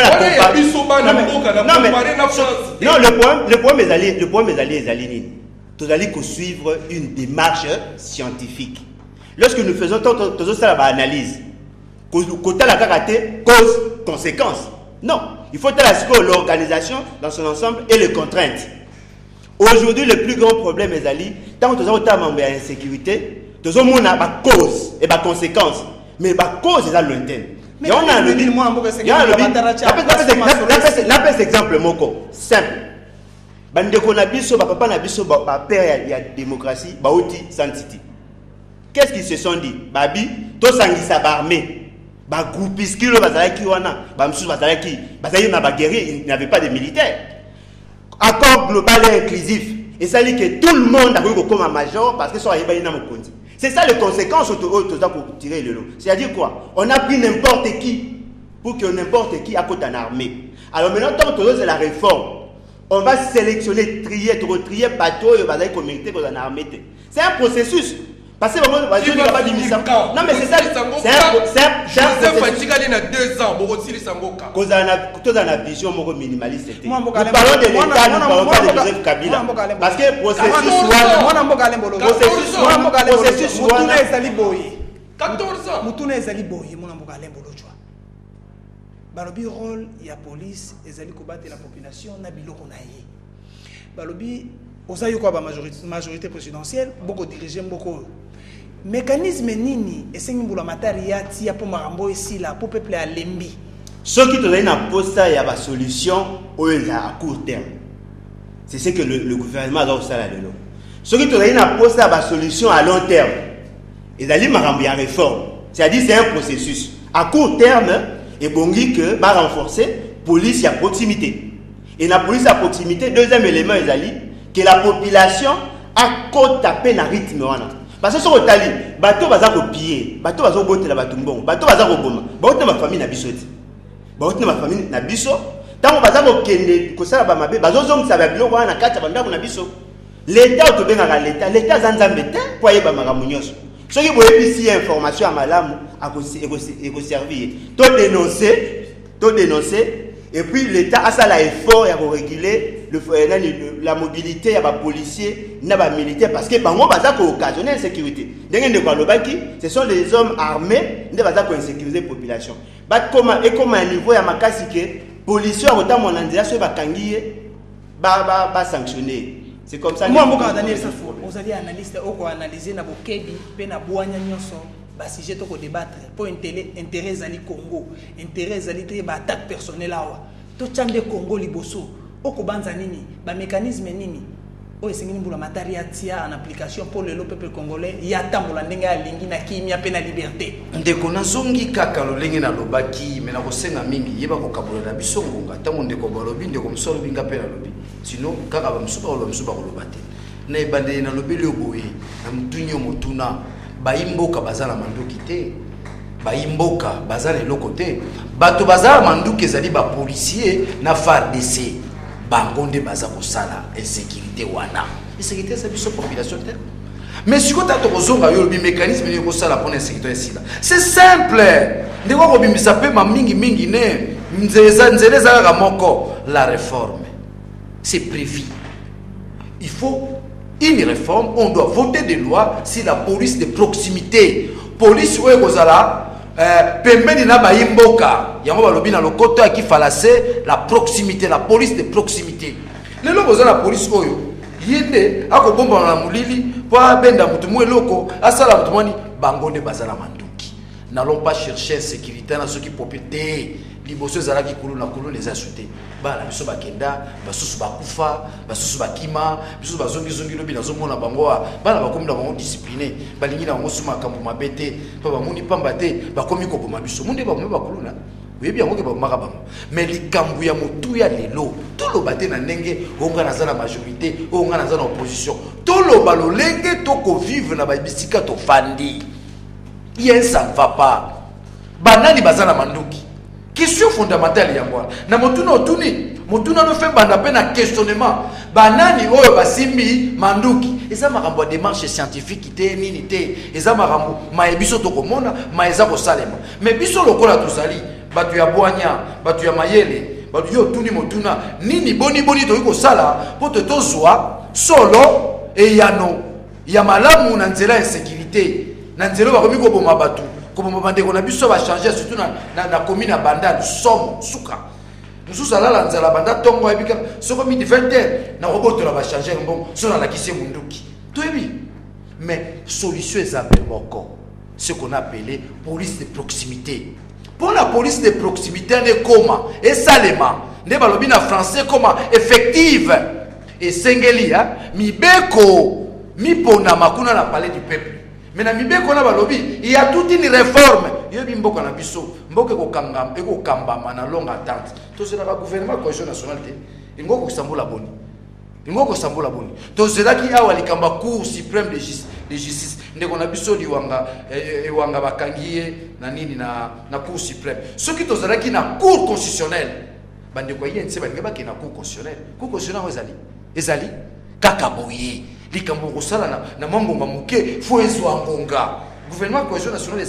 problème est allé nous allons suivre une démarche scientifique. Lorsque nous faisons toute cette analyse, côté la caractère cause conséquence. Non, il faut faire l'organisation dans son ensemble et les contraintes. Aujourd'hui, le plus grand problème est allé tant que nous avons une insécurité, nous avons une cause et une conséquence. Mais la cause est à lointaine. Mais on a le dit, la exemple simple. Bandeko na biso, papa na biso, père il y a démocratie, baouti sanctité. Qu'est-ce qu'ils se sont dit? Babi, to sangisa armée, ba groupuscule bazalaki wana, ba msusu bazalaki, bazalaki na ba guerrier, il n'y avait pas de militaires. Accord global et inclusif. Et ça dit que tout le monde a voulu comme un major parce que soit yeba ina mokonzi. C'est ça les conséquences pour tirer le lot. C'est-à-dire quoi? On a pris n'importe qui pour que n'importe qui accote en armée. Alors maintenant, tant que c'est la réforme, on va sélectionner, trier, bateau et va communauté dans l'armée. C'est un processus. Parce que vraiment, pas d'émission. Non, mais c'est ça. C'est un processus. 2 ans, cause dans la vision minimaliste. Nous parlons de l'État, nous parlons pas de Joseph Kabila. Parce que processus Mutuna ezali boye 14 ans. Mutuna ezali boye mona mboka lembolo jwa. Balobi rôle ya police ezali kobatela la population na biloko na ye. Balobi osayo kwa ba majorité présidentielle boko diriger mboko. Mécanisme nini esengi mbula matari ya tia po marambo esila po peuple a lembi. Ce qui te donne un poste il y a ba solution à court terme. C'est ce que le gouvernement doit faire là-dedans. Ce qui te donne un poste à la solution à long terme. Et d'aller à réforme. C'est-à-dire c'est un processus. À court terme, et bon que va renforcer police à proximité. Et la police à proximité, deuxième élément est que la population a côté taper dans rythme. Parce que sur le tali, bateau va copier, bateau va botter la batumbon, bateau va roboma, bateau ma famille na bisoti. Bateau ma famille na biso. Tant que bateau kende ko sala ba mabe, bateau zom sa ba biloko na kata banda na biso. L'État to benga l'État zanzambe te pour yeba makambo nyonso. Ce qui vous ici information à malamu à servir. Tout dénoncer et puis l'État a ça l'effort à réguler la mobilité à les policiers, les militaires parce que bango baza ko occasionner insécurité. Ndenge de balobaki, ce sont les hommes armés qui baza ko insécuriser la population. Comme à niveau ya makasi que policiers autant mon andia so ba kangiye ba sanctionner. C'est comme ça. Moi, je Daniel Safo, vous allez analyser, vous analyser na bokebi, pe na boanya nyonso, ba sujet to débattre pour intérêt zali Congo, intérêt zali tri ba attaque personnelle awa. To tchande Congo liboso, oko banza nini, ba mécanisme nini. O esengini mbula matari ya tia en application pour le peuple congolais, ya tambola ndenga lingi na kimia pe na liberté. Ndeko na zongi kaka lolenge na lobaki, mena ko senga mingi, yeba ko kabola na biso ngonga, tango ndeko balobi ndeko msolo binga pe na lobi. Sinon kaka ba msuba ko lobate. Na ebande na lobeli oboye, na mtunyo motuna, ba imboka bazala manduki te. Ba imboka bazala eloko te. Bato bazala manduki ezali ba policier na FARDC. Bangonde baza ko sala insécurité wana. Insécurité c'est biso population te. Mais si vous avez un mécanisme de ça la police sécurité ici là, c'est simple. De quoi vous bimisa pe ma mingi ne nzeza moko la réforme. C'est prévu. Il faut une réforme, on doit voter des lois sur la police de proximité. Police où kozala pembeni na ba imboka. Yango balobi na lokoto qui falase la proximité, la police de proximité. Les locaux la police oyo yende akobomba na mulili po benda mutu mu eloko asala mutu mani bangonde bazala manduki. N'allons pas chercher sécurité na ceux qui propriété liboso zalaki kulu les insulter. Ba la biso bakenda basusu bakufa basusu bakima bisusu bazongi zongi lobi na zomona bango bana bakomi na bango discipliné balingi na bango suma kambo mabete pa bamuni pamba te bakomi ko boma biso munde bakomi bakuluna webi yango ke bamaka bango mais likambu ya motu ya lelo tolo bate na ndenge onga na zala majorité onga na zala opposition tolo balolenge to ko vivre na babisika to fandi yen ça ne va pas banani bazana manduki. Question fondamentale ya moi. Na motuna otuni, motuna no fait banda pe na questionnement. Banani oyo basimbi manduki. Eza makambo ya démarche scientifique te nini te. Eza makambo mayebiso to komona, maeza ko salema. Mais biso lokola tuzali, batu ya boanya, batu ya mayele, batu yo tuni motuna, nini boni to ko sala po te tozwa solo e yano. Ya malamu na nzela insécurité. Na nzela ba komi ko boma batu. Comme on va changer surtout na commune à Banda, nous sommes souka. Nous sommes là dans la Banda, tongo ebika, ce comme il 20h, na robot va changer bon, sur la kisi munduki. Tout est bien. Mais solution est beaucoup. Ce qu'on appelait police de proximité. Pour la police de proximité, on est comment et salema. Ne balobi na français comment effective et sengeli mi beko mi pona makuna na palais du peuple. Mais na mibeko na balobi, il y a toute une réforme. Yebi mboko na biso, mboke ko kangam, eko kambama na longue attente. To c'est la gouvernement cohésion nationale te. Ngo ko sambola boni. Ngo ko sambola boni. To c'est là qui a wali kamba cour suprême de justice. Ndeko na biso liwanga wanga bakangiye na nini na cour suprême. Ce qui to c'est là qui na cour constitutionnelle. Bande ko yense ba ngeba ki na cour constitutionnelle. Cour constitutionnelle ezali kakaboye. Likambo kosala na mambonga muke fo ezwa ngonga gouvernement cohésion nationale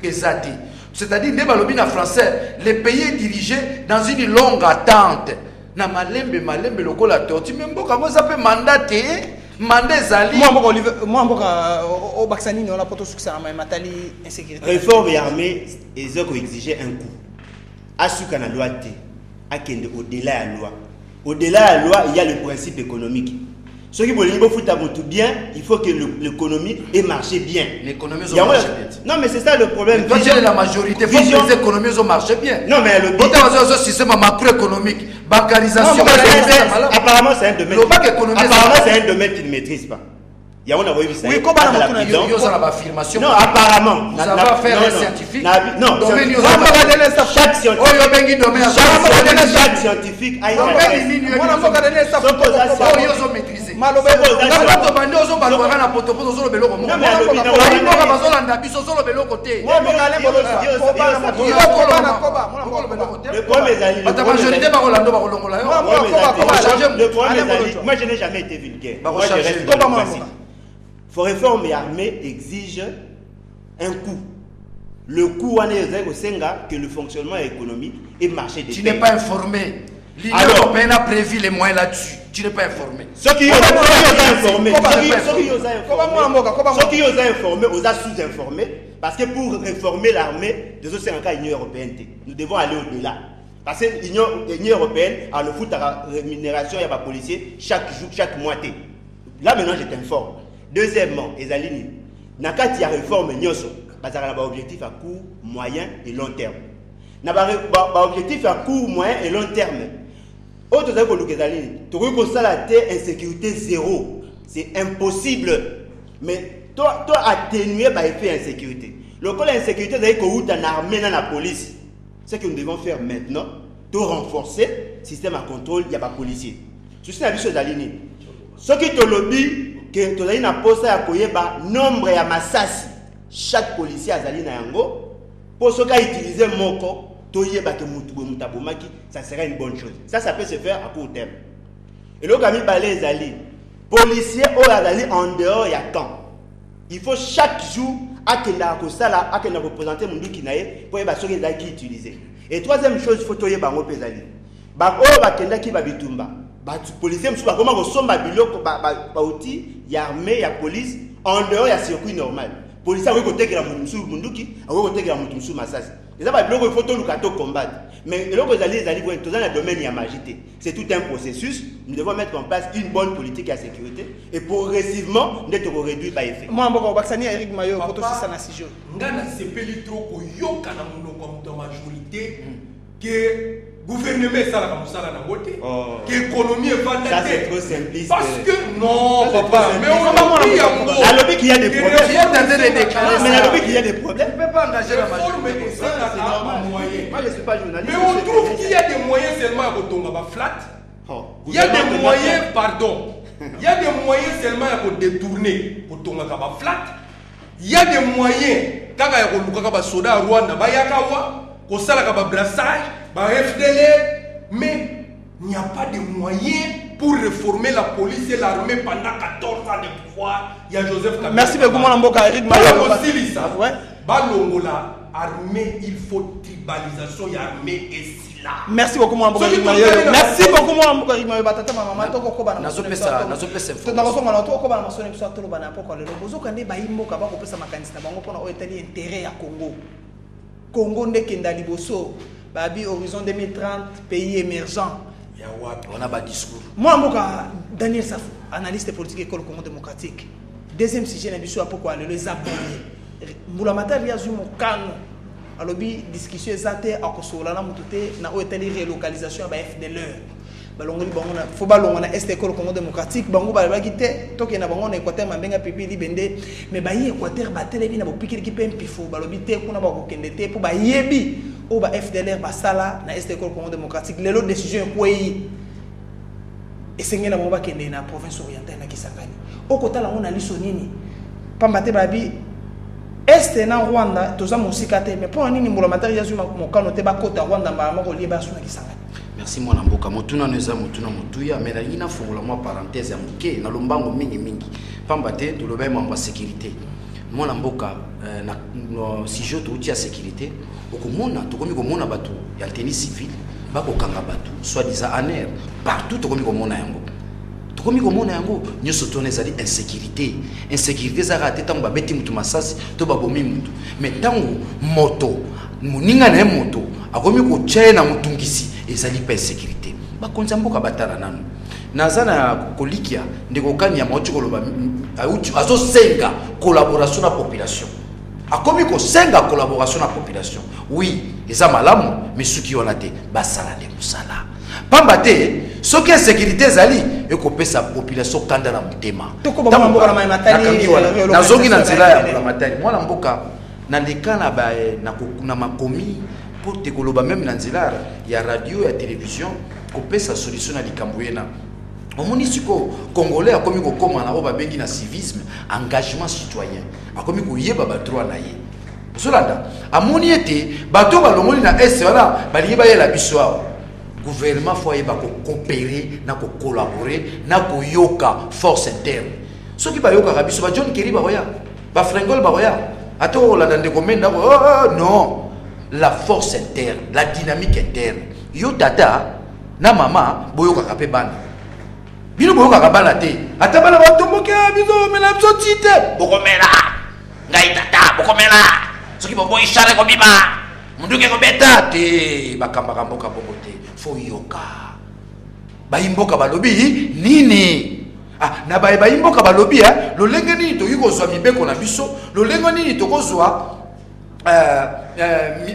ezati c'est-à-dire ne balobi na français les pays dirigés dans une longue attente na malembe lokola torti même mboka ngo zape mandate mandat ezali moi mboka au Baksanini on a poto succès à matali insécurité réforme armée ezoko exiger un coup asuka na loi te akende au-delà de la loi au-delà de la loi il y a le principe économique. Ce qui veut dire bien, il faut que l'économie ait marché bien. L'économie a marché bien. Non, mais c'est ça le problème. Quand il y a la majorité, il faut que les économies ont marché bien. Non, mais le un système macroéconomique, bancarisation. Apparemment, c'est un domaine. Apparemment, c'est un domaine qu'il ne maîtrise pas. Il y a oui, comment affirmation. Non, apparemment. Ça va faire un scientifique. Non, chaque scientifique a moi je n'ai jamais été vulgaire. Pour réforme armée exige un coût. Le coût en est que le fonctionnement économique et marché des Tu n'es pas informé. L'Union européenne a prévu les moyens là-dessus. Tu n'es pas informé. Ceux qui ont informé, aux sous-informés, parce que pour réformer l'armée, c'est un cas de l'Union européenne. Nous devons aller au-delà. Parce que l'Union européenne a le foot à rémunération, il y a des policiers chaque jour, chaque mois. Là maintenant, je t'informe. Deuxièmement, Ezalini, nakati ya réforme nyoso, bazara ba objectif à court, moyen et long terme. Na ba objectif à court, moyen et long terme. Autre chose que Ezalini, tu veux que ça la insécurité zéro, c'est impossible. Mais toi atténuer ba effet insécurité. Le cas l'insécurité c'est que tu as armée dans la police. Ce que nous devons faire maintenant, tout renforcer le système à contrôle, il y a pas policier. Ceci n'a pas chose Ezalini. Ce qui te lobby que tu as une poste à koyeba nombre ya masasi chaque policier azali na yango pour ce cas utiliser moko toyeba que mutabomaki ça serait une bonne chose. Ça peut se faire à court terme. Et le kami balé ezali policier o azali en dehors ya camp il faut chaque jour akenda ko sala akenda ko présenter munduki naye pour ba soki ezaki utiliser. Et troisième chose, il faut toyer bango pesali. Ba o ba kenda ki ba bitumba. Ba policier msu ba koma ko somba biloko ba outil ya armée ya police en dehors ya circuit normal. Policier ko tekela msu munduki, ko tekela mutu msu masasi. Les ba biloko il faut to lukato combattre. Mais eloko ezali dans le domaine ya magité. C'est tout un processus. Nous devons mettre en place une bonne politique de sécurité et progressivement nous devons réduire par effet. Moi mboko baksani Eric Mayo poto sisa na sijo. Ngana sepeli trop ko yoka na monoko de majorité que gouvernement ça la musala na ngote que économie est vandalisée. Ça c'est trop simpliste. Parce que non papa, mais on dit à l'objet qu'il y a des problèmes. Mais à l'objet qu'il y a des problèmes. On ne peut pas engager la majorité. Moi je suis pas journaliste. Mais on trouve qu'il y a des moyens seulement à Kotonga ba flat. Il y a des moyens, pardon. Il y a des moyens seulement à détourner Kotonga ba flat. Il y a des moyens kaka ya koluka ba soda Rwanda ba yakawa ko sala ka ba brassage ba FDLR, mais il n'y a pas de moyens pour réformer la police et l'armée pendant 14 ans de pouvoir. Il y a Joseph Kabila. Merci beaucoup mon amboka Eric Mayo. Ouais. Balongola armée, il faut tribalisation, il y a armée et sila. Merci beaucoup mon amboka Eric Mayo. Merci beaucoup mon amboka Eric Mayo. Batata maman to ko bana. Nazo pesa info. Na ko ngala to ko bana masone biso to bana poko lelo. Bozo kande ba imboka ba ko pesa makanisi na bango pona o etali intérêt ya Congo. Congo ndekenda liboso. Babi horizon 2030 pays émergent. On a pas discours. Moi mboka Daniel Safou, analyste politique école Congo démocratique. Deuxième sujet na biso apoko lelo zabonye. Mbula matari ya zumo kano. Alobi discussion ezate akosola na mutute na o etali relocalisation ya ba FDLR. Balongoli bango na fo balongo na est école Congo démocratique bango ba bakite toke na bango na Équateur mambenga pipi libende mais ba yi Équateur batele bi na bopikili ki pempi fo balobi te kuna ba kokende te po ba yebi o ba FDLR ba sala na est école Congo démocratique lelo décision ko yi esengela bango ba kende na province orientale na Kisangani o kotala ngona liso nini pamba te babi est na Rwanda toza musika te mais pour nini mbula matari ya zuma mokano te ba kota Rwanda ba mako lieba suna Kisangani. Merci mwana mboka motuna neza motuna motuya mais na ina fongola moi parenthèse ya moke na lombango mingi pamba te to loba mambo sécurité mwana mboka na si je to utia sécurité okomona to komi komona batu ya tenue civile bako kanga batu soit disant aner partout to komi komona yango to komi komona yango nyoso to nezali insécurité za raté tango ba beti mutu masasi to babomi mutu mais tango moto muninga na moto akomi ko tchena mutungisi ezali pa sécurité bakonza mboka batala nanu nazana kolikia ndeko kanya maochi koloba azo senga collaboration na population akomi ko senga collaboration na population oui eza malamu mais suki ona te basala de musala pamba te soki sécurité ezali ekopesa population kanda na mutema tokobama mboka na matali nazongi na nzela ya matali mwana mboka na lekana ba na makomi pour te koloba même na nzela ya radio ya télévision kopesa solution na likambo yena omoni siko congolais akomi ko koma na oba bengi na civisme engagement citoyen akomi ko yeba ba droit na ye solanda amoni ete bato balongoli na est wala bali ba yela biso gouvernement faut yeba ko coopérer na ko collaborer na ko yoka force interne soki ba yoka biso ba John Kerry ba roya ba Frengol ba roya ato la ndande komenda non la force interne, la dynamique interne. Yo tata na mama boyoka kape bana. Bino boyoka kabana te. Ata bana batomboke bizo mela sotite. Bokomela. Ngai tata bokomela. Soki bobo ishare ko biba. Munduke ko beta te bakamba kamboka bokote. Fo yoka. Bayimboka balobi nini? Na bayimboka balobi lolenge nini to yuko zwa mibeko na biso, lolenge nini to kozwa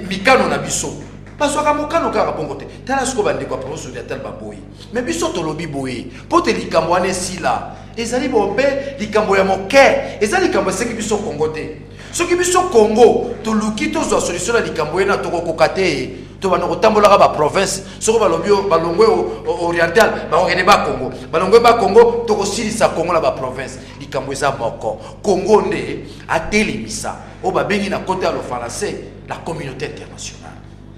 mikano na biso parce que mokano kaka bongo te tala siko bande kwa proso ya tel baboyi mais biso to lobi boyi pote likambo ane sila ezali bombe likambo ya moke ezali likambo seki biso Congo te soki biso Congo to luki to zo solution la likambo ena to kokate to bana kotambola ba province soko balobi balongwe oriental ba okene ba Congo balongwe ba Congo to kosilisa Congo la ba province likambo eza moko Congo nde atelemisa o ba bengi na côté ya le français la communauté internationale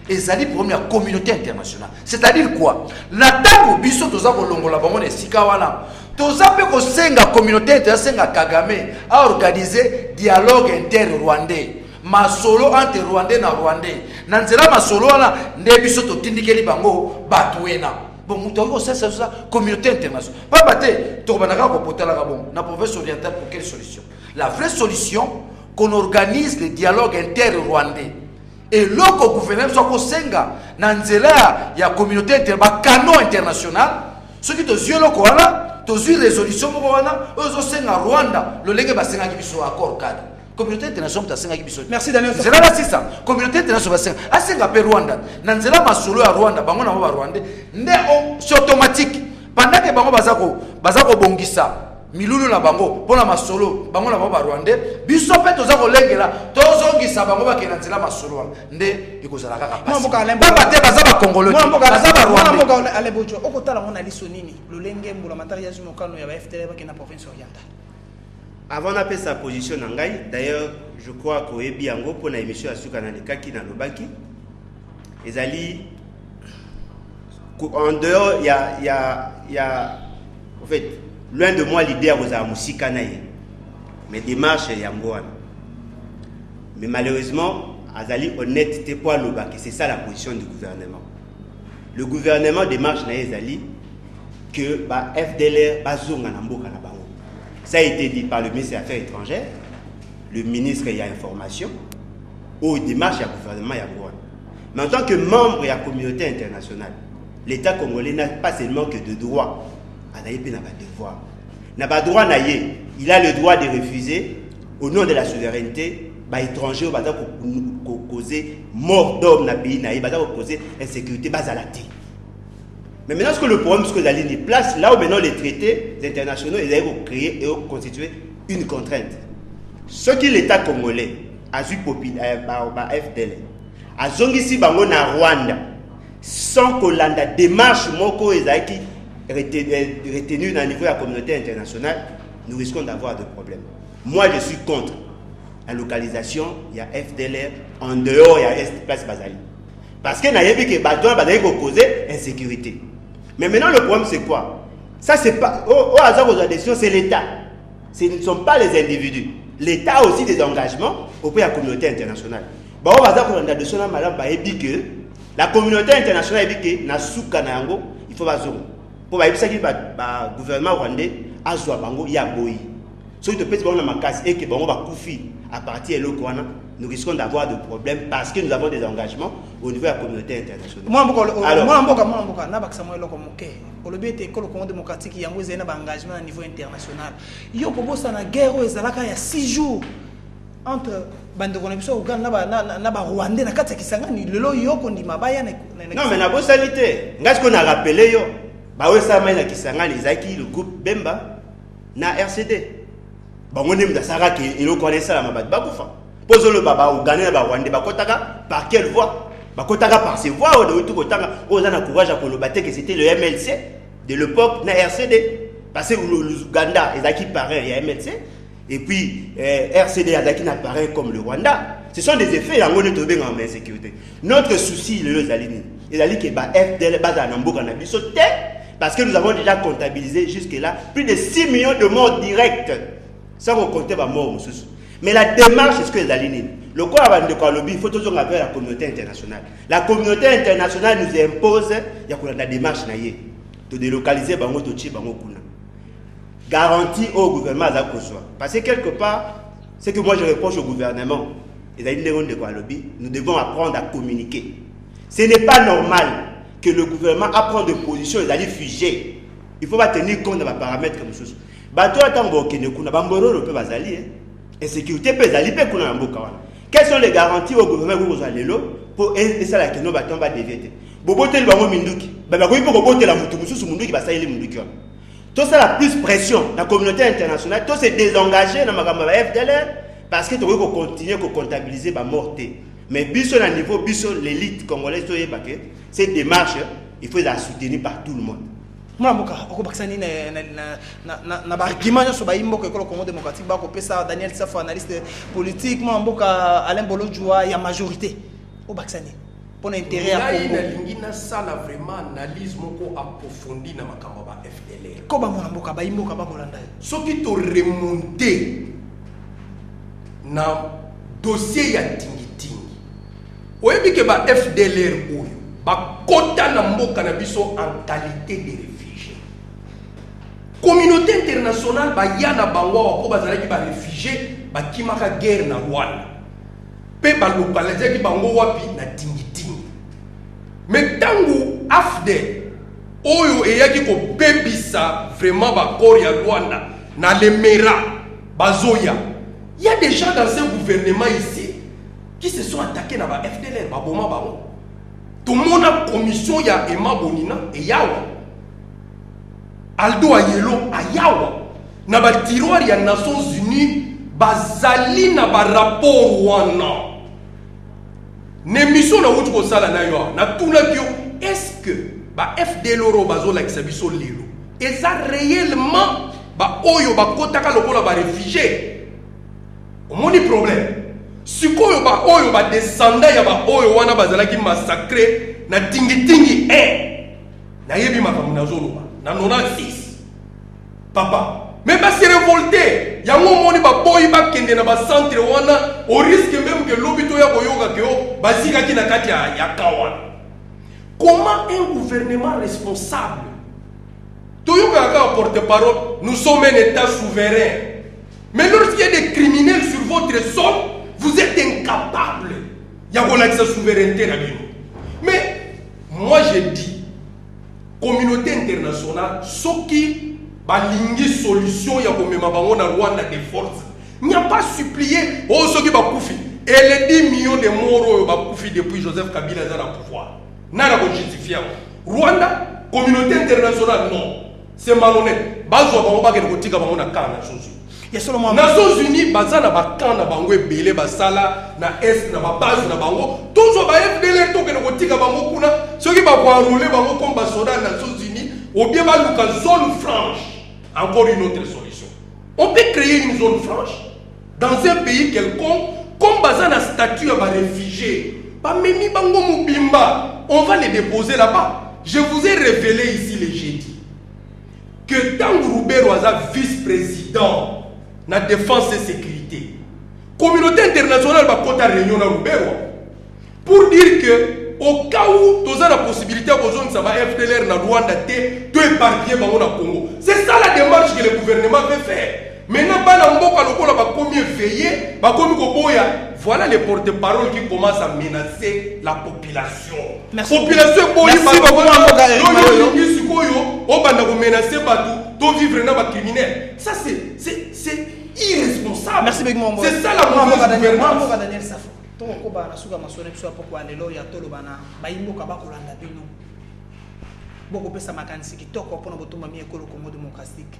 ezali problème ya communauté internationale. C'est-à-dire quoi? Na tango biso toza kolongola bango na esika wana, toza pe kosenga communauté internationale Kagame a organiser dialogue inter-rwandais. Masolo entre Rwandais na Rwandais. Na nzela masolo wana nde biso totindikeli bango batuena. Bon, nous avons ça communauté internationale. Pas battre, tu vas na province orientale pour quelle solution? La vraie solution, qu'on organise le dialogue inter-rwandais. Et là, le gouvernement soit kosenga nanzela ya communauté internationale, canon international. Ceux qui te yeux le koala, te yeux résolution koala, eux senga Rwanda, le lenge basenga qui biso accord cadre. Communauté internationale tasenga ki biso. Merci Daniel. C'est là c'est ça. Communauté internationale basenga. Asenga pe Rwanda. Nanzela masolo ya Rwanda, bango na ba Rwanda. C'est automatique. Pendant que bango bazako bongisa milulu na bango pona masolo bango na ba Rwandais biso pe toza kolengela tozongisa bango ba kenanzela masolo nde ikozala kaka pasi ba te baza ba congolais baza ba Rwandais alebojo okotala mona liso nini lolenge mbula matari ya zumokano ya ba FDL ba kena province orientale. Avant d'appeler sa position en Ngaï, d'ailleurs, je crois qu'au Ebiango, pour l'émission à Soukana Kaki dans le Baki, en dehors, il y a, en fait, loin de moi l'idée à vous Moussika Naye, mais démarche Yangoan. Mais malheureusement, Azali honnêteté pour le Baki, c'est ça la position du gouvernement. Le gouvernement démarche Naye Azali que FDLR bazonga namboka na bango. Ça a été dit par le ministre des Affaires étrangères, le ministre il y a information, ou démarche du gouvernement Yangoan. Mais en tant que membre de la communauté internationale, l'État congolais n'a pas seulement que de droits, il n'a pas de devoir. Il n'a pas de droit, il a le droit de refuser, au nom de la souveraineté, les étrangers qui causer mort d'homme dans le pays, qui causer insécurité base à la terre. Mais maintenant, ce que le problème, c'est que la ligne place, là où maintenant les traités internationaux, ils ont créé et ont constitué une contrainte. Ce qui l'État congolais a vu FDL, a zongi bango na Rwanda, sans que la démarche moko ezaki retenue dans le niveau de la communauté internationale, nous risquons d'avoir des problèmes. Moi, je suis contre la localisation, il y a FDLR en dehors, il y a place Bazali. Parce que nayebi que bateau bazali ko causer insécurité. Mais maintenant le problème c'est quoi? Ça c'est pas au hasard aux décisions, c'est l'État. Ce ne sont pas les individus. L'État a aussi des engagements auprès de la communauté internationale. Bon, au hasard qu'on a décision madame bayebi que la communauté internationale dit que na souka na yango, il faut bazongo. Pour bayebi ça qui gouvernement rwandais azwa bango ya boyi. Ce qui te peut dans ma casse et que bango ba koufi à partir de l'Okwana, nous risquons d'avoir des problèmes parce que nous avons des engagements au niveau de la communauté internationale. Moi, le démocratique, il y a un engagement au niveau international. Il y a une guerre il y a 6 jours entre Rwandais et Kisangani. Non, mais la bossalité, ce qu'on a rappelé, le groupe Bemba, na RCD. On connaît ça, pose le baba ou gagner ba Rwanda par quelle voie? Par ses voies on a courage à le battre que c'était le MLC de l'époque na RCD parce que l'Ouganda est qui paraît il y a MLC et puis RCD est qui n'apparaît comme le Rwanda. Ce sont des effets en insécurité. Notre souci le Zalini et Zali que ba FDL base à Namboka na biso parce que nous avons déjà comptabilisé jusque là plus de 6 millions de morts directes sans compter les morts. Mais la démarche, c'est ce que les alignés. Le corps avant de lobby, il faut toujours appeler la communauté internationale. La communauté internationale nous impose, il y a la démarche de délocaliser Bango Tochi, Bango Kuna. Garantie au gouvernement à parce que quelque part, c'est que moi je reproche au gouvernement, les alignés de lobby, nous devons apprendre à communiquer. Ce n'est pas normal que le gouvernement apprenne de positions, les alliés figés. Il faut pas tenir compte de paramètres comme ça. Insécurité quelles sont les garanties au gouvernement pour aider ça que nous battons pas dévier bobote le bango minduki baba ko ipoko bote la mutu mususu munduki basaile munduki tout ça la plus pression la communauté internationale tout se désengager dans ma FDLR parce que tu veux continuer à comptabiliser ba morté mais biso na niveau biso l'élite congolaise to yebake cette démarche il faut la soutenir par tout le monde. Mwamuka okobakisani na argument so ba imboka ekolo Congo démocratique ba ko pesa Daniel Safo analyste politique mwamuka Alain Bolo Joa ya majorité obakisani pour l'intérêt à Congo. Lingina sala vraiment analyse moko approfondie na makambo ba FDLR. Koba mona mboka ba imboka ba kolanda. Soki to remonter na dossier ya tingi. Oyebi ke ba FDLR oyo ba kota na mboka na biso en qualité de réfugié. Communauté internationale ba yana bango ko bazalaki ba réfugié ba kimaka guerre na Rwanda. Pe ba localiser ki bango wapi na tingi. Mais tangu AFDEL oyo eyaki ko bebisa vraiment ba corps ya Rwanda na Lemera bazoya. Il y a des gens dans ce gouvernement ici qui se sont attaqués na ba FDLR ba boma ba. Tout le monde a commission ya Emma Bonina et Yawa. Aldo Ayelo Ayawa na ba tiroir ya Nations Unies bazali na ba rapport wana. Némission na wutu ko sala na yo na tuna kyo est-ce que ba FDLR bazo la kisabiso lelo et ça réellement ba oyo ba kotaka lokola ba réfugié omoni problème sikoyo ba oyo ba descendant ya ba oyo wana bazala ki massacré na tingi na yebi makamuna zolo na 96 papa mais ba se révolter yango moni ba boy ba kende na ba centre wana au risque même que l'obito ya koyoga ke bazika ki na kati ya kawana. Comment un gouvernement responsable toyoga ka porte-parole nous sommes un état souverain mais lorsqu'il y a des criminels sur votre sol vous êtes incapable ya ko la souveraineté na bino. Mais moi je dis communauté internationale soki balingi solution ya komema bango na Rwanda de force. Il n'y a pas supplié oh ceux qui va koufi et les 10 millions de morts va koufi depuis Joseph Kabila à pouvoir. Nana ko justifier. Rwanda communauté internationale non. C'est malhonnête. Bazwa bango ba ke ko tika bango na kana Nations Unies. Nations Unies bazana ba kana bango ebele basala na est na ba base na bango. Toujours ba FDLR to ke ko tika bango kuna ceux qui va ko enrôler bango comme ba soldat Nations Unies ou bien ba luka zone franche. Encore une autre solution. On peut créer une zone franche dans un pays quelconque, comme Bazana statut à réfugiés. On va les déposer là-bas. Je vous ai révélé ici le jeudi que Tango Roubert was vice-président de la défense et sécurité. Communauté internationale va compter réunion à Roubert pour dire que au cas où tu as la possibilité de faire FDLR na Rwanda de épargner le Congo. C'est ça la démarche que le gouvernement veut faire. Maintenant, voilà les porte-paroles qui commencent à menacer la population. Merci. Population criminel. Ça c'est irresponsable. Merci beaucoup. C'est ça la mauvaise gouvernance. Toko ba na suka masone biso apoko alelo ya tolo bana bayimboka bakolanda bino boko pesa makanisi kitoko pona botumba mi ekolo Congo démocratique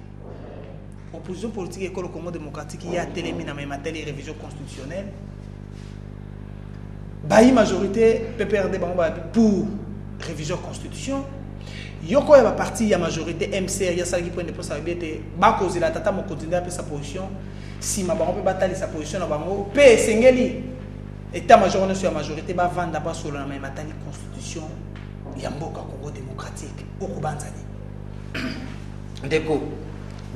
opposition politique ekolo Congo démocratique ya telemi na mateli révision constitutionnelle bayi majorité PPRD bango pour révision constitution yoko ya ba parti ya majorité MCR ya sali point de poste abete ba kozela tata mo continuer à sa position si ma bango pe batali sa position na bango pe sengeli état-major sur la majorité va vendre d'abord sur la même constitution yamboka Congo démocratique au Kubanzani. Ndeko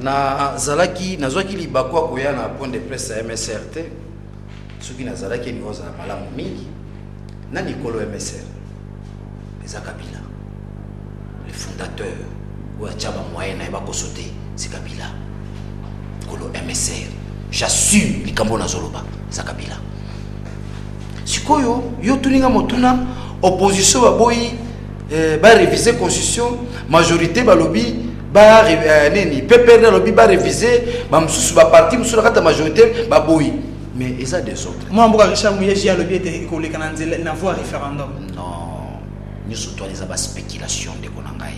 na zalaki nazwaki libakwa koya na point de presse à MSRT soki na zalaki niveau za malamu mingi na Nicolo MSR les Kabila les fondateurs ou achaba moyen na ba kosote c'est Kabila Nicolo MSR j'assume likambo na zoloba za Kabila. Sikoyo yo tuninga motuna opposition ba boyi ba réviser constitution majorité ba lobby ba neni PPR lobby ba réviser ba msusu ba parti msusu la kata majorité ba boyi mais eza des autres. Moi mboka Richard Mouyeji a lobby était ko le kananze na voie référendum. Non, nous surtout les ba spéculation de konangai.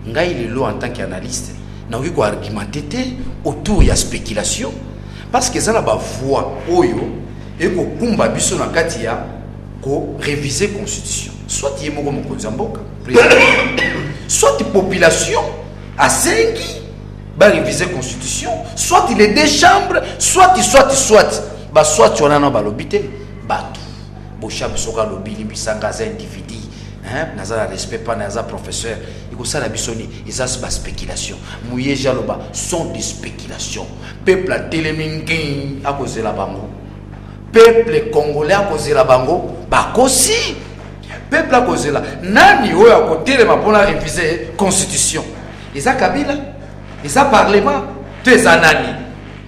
Ngai lelo en tant qu'analyste na ko argumenter autour ya spéculation parce que ça na ba voix oyo et ko kumba biso na kati ya ko réviser constitution soit yemoko mokonzi mboka soit population à 5 ba réviser constitution soit les deux chambres soit bah soit tu en as ba lobité batu bocha biso ka lobili bisanga za individu naza respect pas naza professeur ikosala bisoni eza ba spéculation mouye jaloba sont des spéculations peuple a telemingi akozela bango peuple congolais akozela bango bakosi peuple akozela nani oyo akotelema mpona réviser constitution eza Kabila eza parlement to eza nani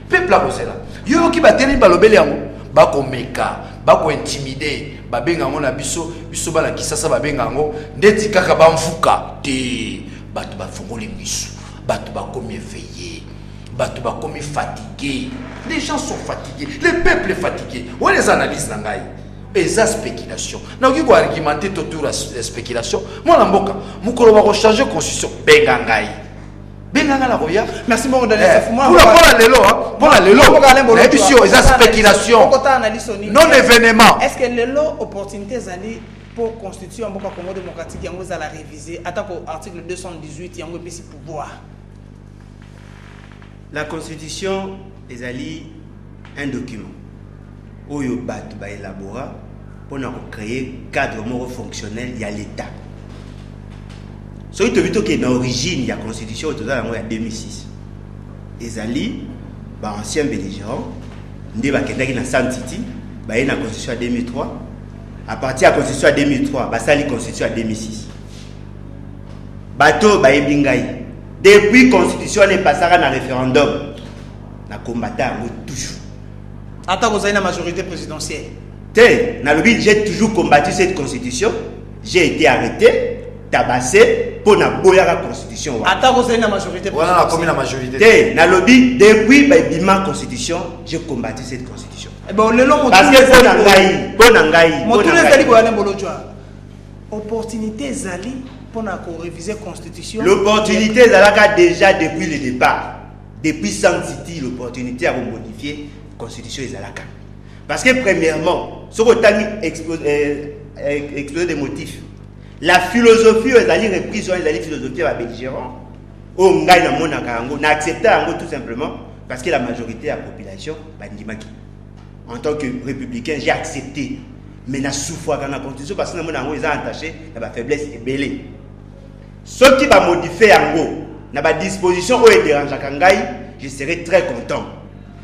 peuple akozela yoyoki batelemi balobeli yango bakomeka bakointimide babenga yango na biso bana kisasa babenga yango ndeti kaka bamfuka te bato bafongoli miso bato bakomi éveillé bato bakomi fatigué les gens sont fatigués le peuple est fatigué ou les analyses na ngai eza spéculation nakoki koargumenter autour ya spéculation mwana mboka mokolo bakochange constitution benga ngai la roya. Merci beaucoup Daniel Safouma. Pour la l'émission, ils ont spéculation. Non événement. Est-ce que l'opportunité zali pour constituer un Congo démocratique yango za la réviser attaque au article 218 yango pesi pouvoir. La constitution est un document où yo bat ba élaborer pour créer cadre fonctionnel il y a l'état. So tu as vu que l'origine de la constitution est en 2006. Ezali, ancien belligérant, ndé bakendaki na Santiti, ba na constitution en 2003. À partir de la constitution en 2003, ba sali constitution en 2006. Bato ba ebingai. Depuis la constitution est passée à un référendum, na combattant toujours. Attends, vous avez la majorité présidentielle. J'ai toujours combattu cette constitution. J'ai été arrêté. Tabassé pour la constitution. Attends, vous avez la majorité. Voilà, comme la majorité. Na lobby depuis la constitution, j'ai combattu cette constitution. Bon, le long parce que pour Nangaï, mon tour est allé pour aller opportunité zali pour réviser la constitution. L'opportunité zalaka déjà depuis le départ. Depuis San City, l'opportunité à modifier la constitution zalaka. Parce que premièrement, ce qu'on a exposé des motifs. La philosophie est allée reprise, la philosophie à belligérant. On gagne dans mon akango, n'a accepté tout simplement parce que la majorité de la population, en tant que républicain, j'ai accepté. Mais n'a souffert dans la constitution parce que nous avons attaché à la faiblesse et belé. Ce qui va modifier Ango, n'a pas disposition où est dérange à Kangai, je serai très content.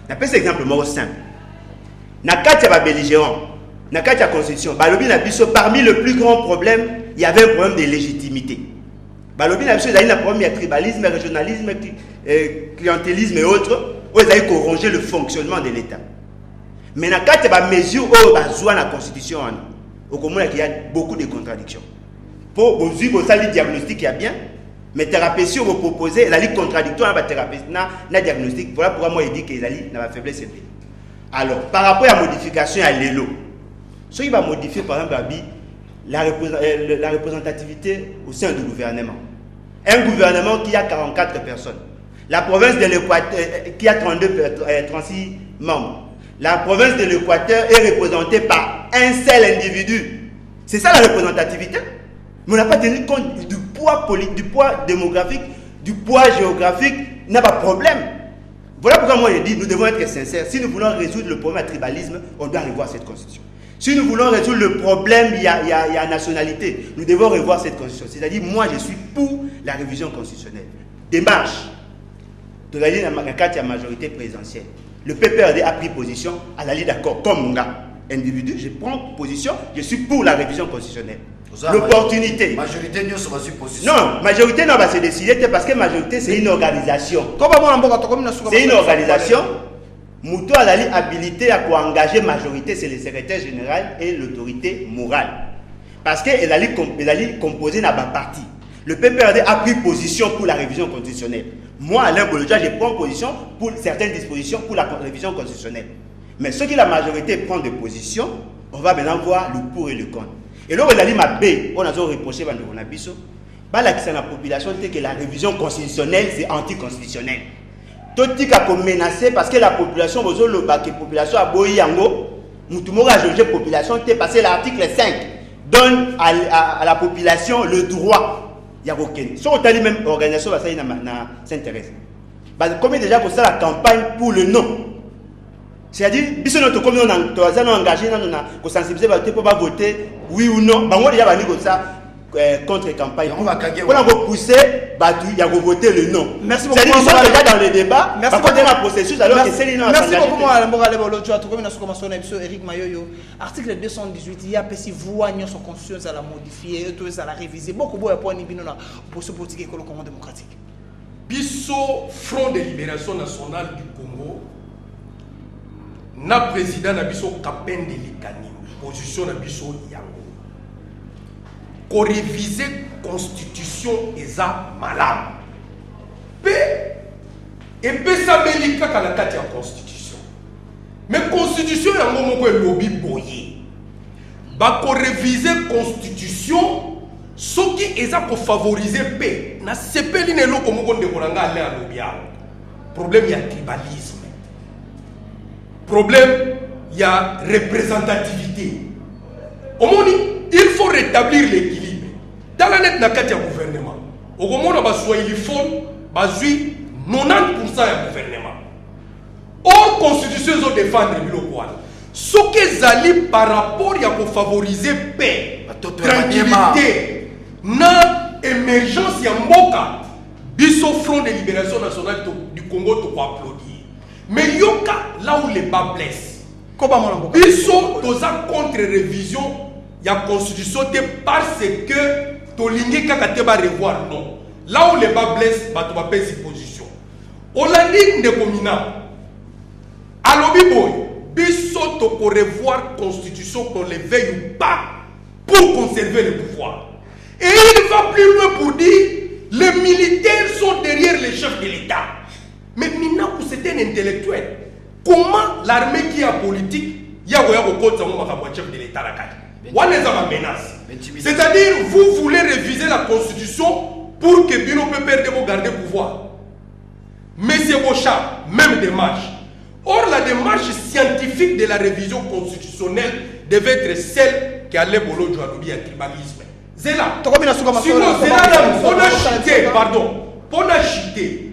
N'a pas cet exemple mot simple. N'a qu'à la belligérant, n'a qu'à la constitution. Parmi le plus grand problème, il y avait un problème de légitimité. Balobi n'a un problème de tribalisme, régionalisme, clientélisme et autres, où ils avaient corrigé le fonctionnement de l'État. Mais dans quatre mesures où la Constitution, il y a beaucoup de contradictions. Pour vous le diagnostic, il y a bien, mais thérapie, vous proposez, elle est contradictoire avec la diagnostic. Voilà pourquoi moi, il dit qu'il y a la faiblesse. Alors, par rapport à la modification à l'ELO, ce qui va modifier, par exemple, la représentativité au sein du gouvernement. Un gouvernement qui a 44 personnes. La province de l'Équateur qui a 36 membres. La province de l'Équateur est représentée par un seul individu. C'est ça la représentativité. Mais on n'a pas tenu compte du poids politique, du poids démographique, du poids géographique. Il n'y a pas de problème. Voilà pourquoi moi je dis nous devons être sincères. Si nous voulons résoudre le problème du tribalisme, on doit revoir cette constitution. Si nous voulons résoudre le problème, il y a nationalité, nous devons revoir cette constitution. C'est-à-dire, moi, je suis pour la révision constitutionnelle. Démarche de la majorité présidentielle. Le PPRD a pris position, à la ligne d'accord, comme mon gars. Individu, je prends position, je suis pour la révision constitutionnelle. L'opportunité. Majorité, nous sommes sur position. Non, majorité, non, va se décider parce que majorité, c'est une organisation. C'est une organisation. Moutou a l'habilité à engager majorité, c'est le secrétaire général et l'autorité morale. Parce qu'elle a composé dans ma partie. Le PPRD a pris position pour la révision constitutionnelle. Moi, Alain Bolodja, je prends position pour certaines dispositions pour la révision constitutionnelle. Mais ceux qui la majorité prend des positions, on va maintenant voir le pour et le contre. Et là, on a reproché à la population que la révision constitutionnelle, c'est anticonstitutionnel. Tout le monde est menacé parce que la population, la population a boyi yango, moutumo a jugé population, parce que l'article 5 donne à la population le droit. Il y a aucun. Si on a même organisation, ça s'intéresse. Comme déjà pour ça la campagne pour le non. C'est-à-dire, si nous sommes engagés, nous sensibiliser pour voter oui ou non. On a déjà ça. contre-campagne. On va gagner. On va pousser, il y a voter le non. Merci beaucoup. C'est-à-dire qu'ils sont déjà dans les débats. Merci beaucoup. Dans processus, alors que c'est les noms. Merci beaucoup. Eric Mayoyo. Article 218, il y a si voix sur constitution à la modifier, à la réviser. Beaucoup de points pour ce politique et le Congo démocratique. Bisso, Front de Libération Nationale du Congo, na président na biso Kapende Likani, position na biso yango. Ko réviser constitution eza malade. Et ça belika kala kati ya constitution. Mais constitution yango moko lobby boye. Ba ko réviser constitution soki eza ko favoriser paix na sepeli ne loko moko ndekolanga ale a lobby ya. Problème ya tribalisme. Problème il y a représentativité. Au monde, il faut rétablir l'équilibre. Dans la net nakati ya gouvernement, au moment où basoi il faut bazui 90% ya gouvernement. Or constitution zo défendre biloko wana. Ce que zali par rapport ya ko favoriser paix, tranquillité, na émergence ya mboka, biso Front de Libération Nationale du Congo to applaudir. Mais yoka là où les bas blessent. Ils sont contre révision de la constitution parce que Tolingi Kakateba revoir non. Là où les bas blessent, tu vas payer ses positions. On l'a dit de Komina. Alors, Bisso pour revoir la constitution qu'on les veille ou pas pour conserver le pouvoir. Et il va plus loin pour dire les militaires sont derrière les chefs de l'État. Mais maintenant, c'est un intellectuel. Comment l'armée qui est politique, il y a un chef de l'État la menace. C'est-à-dire, vous voulez réviser la constitution pour que Bino peut perdre vos garder le pouvoir. Mais c'est vos chats, même démarche. Or, la démarche scientifique de la révision constitutionnelle devait être celle qui allait bolo du tribalisme. C'est là. On a chuté, pardon. On a chuté.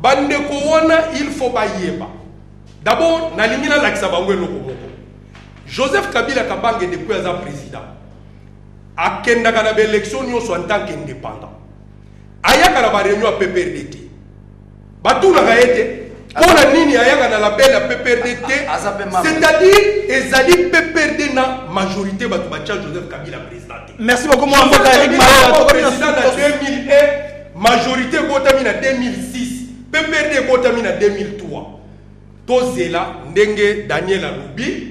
Bandeko wana il faut pas yeba. D'abord, na limina l'axabangwe lokomoko. Joseph Kabila Kabange depuis un président. A kenda kana élection nyonso en tant qu'indépendant. Ayaka na ba réunion à PPRDT. Batu na gaete pour la nini ayaka na la belle PPRDT. C'est-à-dire ezali PPRD na majorité batu bacha Joseph Kabila président. Merci beaucoup mon ami Eric Mayoyo. Président en 2001, majorité botami na 2006. PPRD botami na 2003. Tozela ndenge Daniel Aloubi.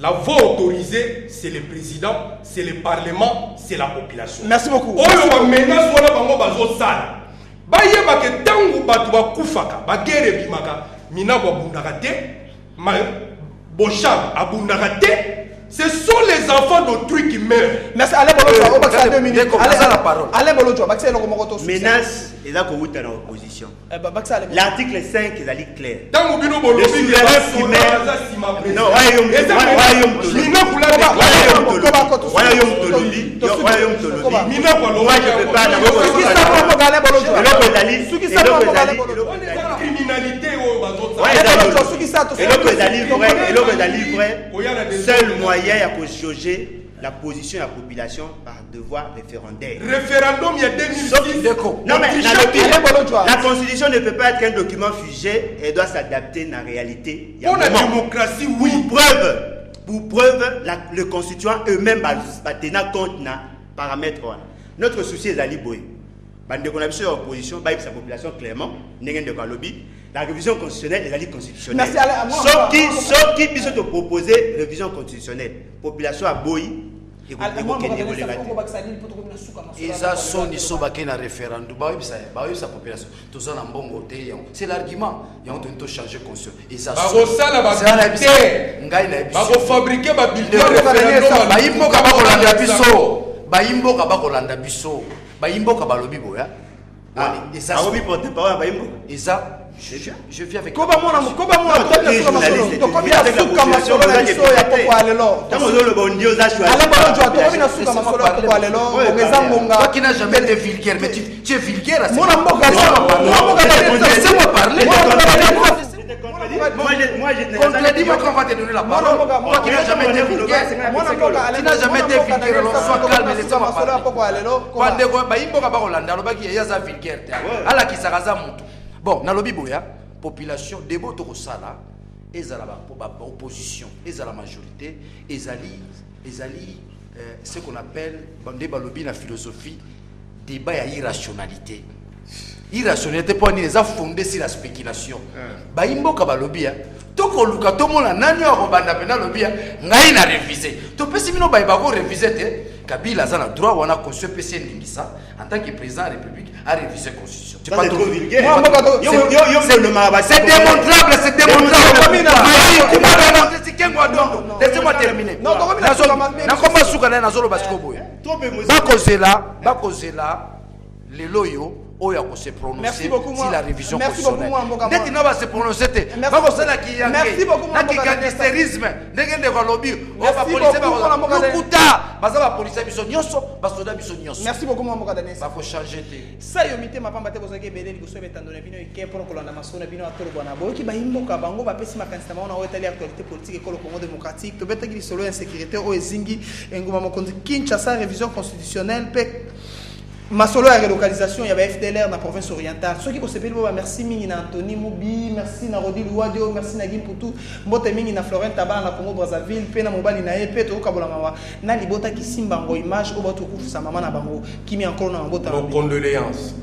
La voix autorisée, c'est le président, c'est le parlement, c'est la population. Merci beaucoup. On menace wala bango bazo sala. Ba yeba ke tangu batu ba kufaka, ba guerre bimaka, mina ba bundaka te, ma bocham abundaka te. Ce sont les enfants d'autrui qui meurent. Merci. Allez, Bolojo, on va 2 minutes. Allez, Bolojo, menace, il a qu'on dans l'opposition. L'article 5 est clair. Dans le bureau Bolojo, il y a non, seul moyen pour juger la position de la population par devoir référendaire. Référendum, il y a 2006. Non, mais la constitution ne peut pas être un document figé et doit s'adapter à la réalité. Pour la démocratie, oui. Pour preuve, le constituant eux-mêmes va tenir compte des paramètres. Notre souci est d'aller boy. Quand on a sur l'opposition, sa population clairement, la révision constitutionnelle est la ligne constitutionnelle. Sauf qui puisse te proposer révision constitutionnelle. Population à boy. C'est l'argument. Il y a changer constitution. Je viens avec comment qui n'a jamais été vulgaire, mais tu es vulgaire. Laissez-moi parler. Contredis-moi quand on va te donner la parole. tu n'as jamais été vulgaire. Tu n'as jamais été vulgaire. Sois calme, laisse-moi parler. Bandeko baimboka ba Rolanda lobaki ya za vulgaire. Ala ki sakaza mutu. Bon, na lobi boya, population debo to kosala ezala ba opposition, ezala majorité, ezali ce qu'on appelle bande balobi na philosophie débat à irrationalité. Irrationalité pour ni les a fondé sur la spéculation. Baimboka balobi toko luka to mona nani wa banda pena lobia ngai na réviser. To pesi mino ba ko réviser te Kabila a le droit, on a conçu PC Ningisa en tant que président de la République à réviser la Constitution. C'est pas trop vulgaire. C'est démontrable, c'est démontrable. Laissez-moi terminer. Les loyaux. Se prononcer si la révision constitutionnelle. Merci beaucoup. Merci beaucoup, mon Danes. Ça y est, ma femme vous avez belé, vous avez tendonné vino et pour que l'on a maçonné vino à Tolobana. Qui va imboka bango va passer ma candidature on a été l'actualité politique et le Congo démocratique. To beta qui solo insécurité au Zingi ngoma mokondi Kinshasa révision constitutionnelle ma solo à relocalisation il y avait FDLR dans la province orientale. Ceux qui vont se payer merci mingi na Anthony Moubi, merci na Rodi Louadio, merci na Gim Poutou, mbote mingi na Florent Taban na Congo Brazzaville, pe na mobali na EP to kabola mawa. Na libota ki simba ngo image au bato kufu sa maman na bango qui met encore na mbota. Nos condoléances.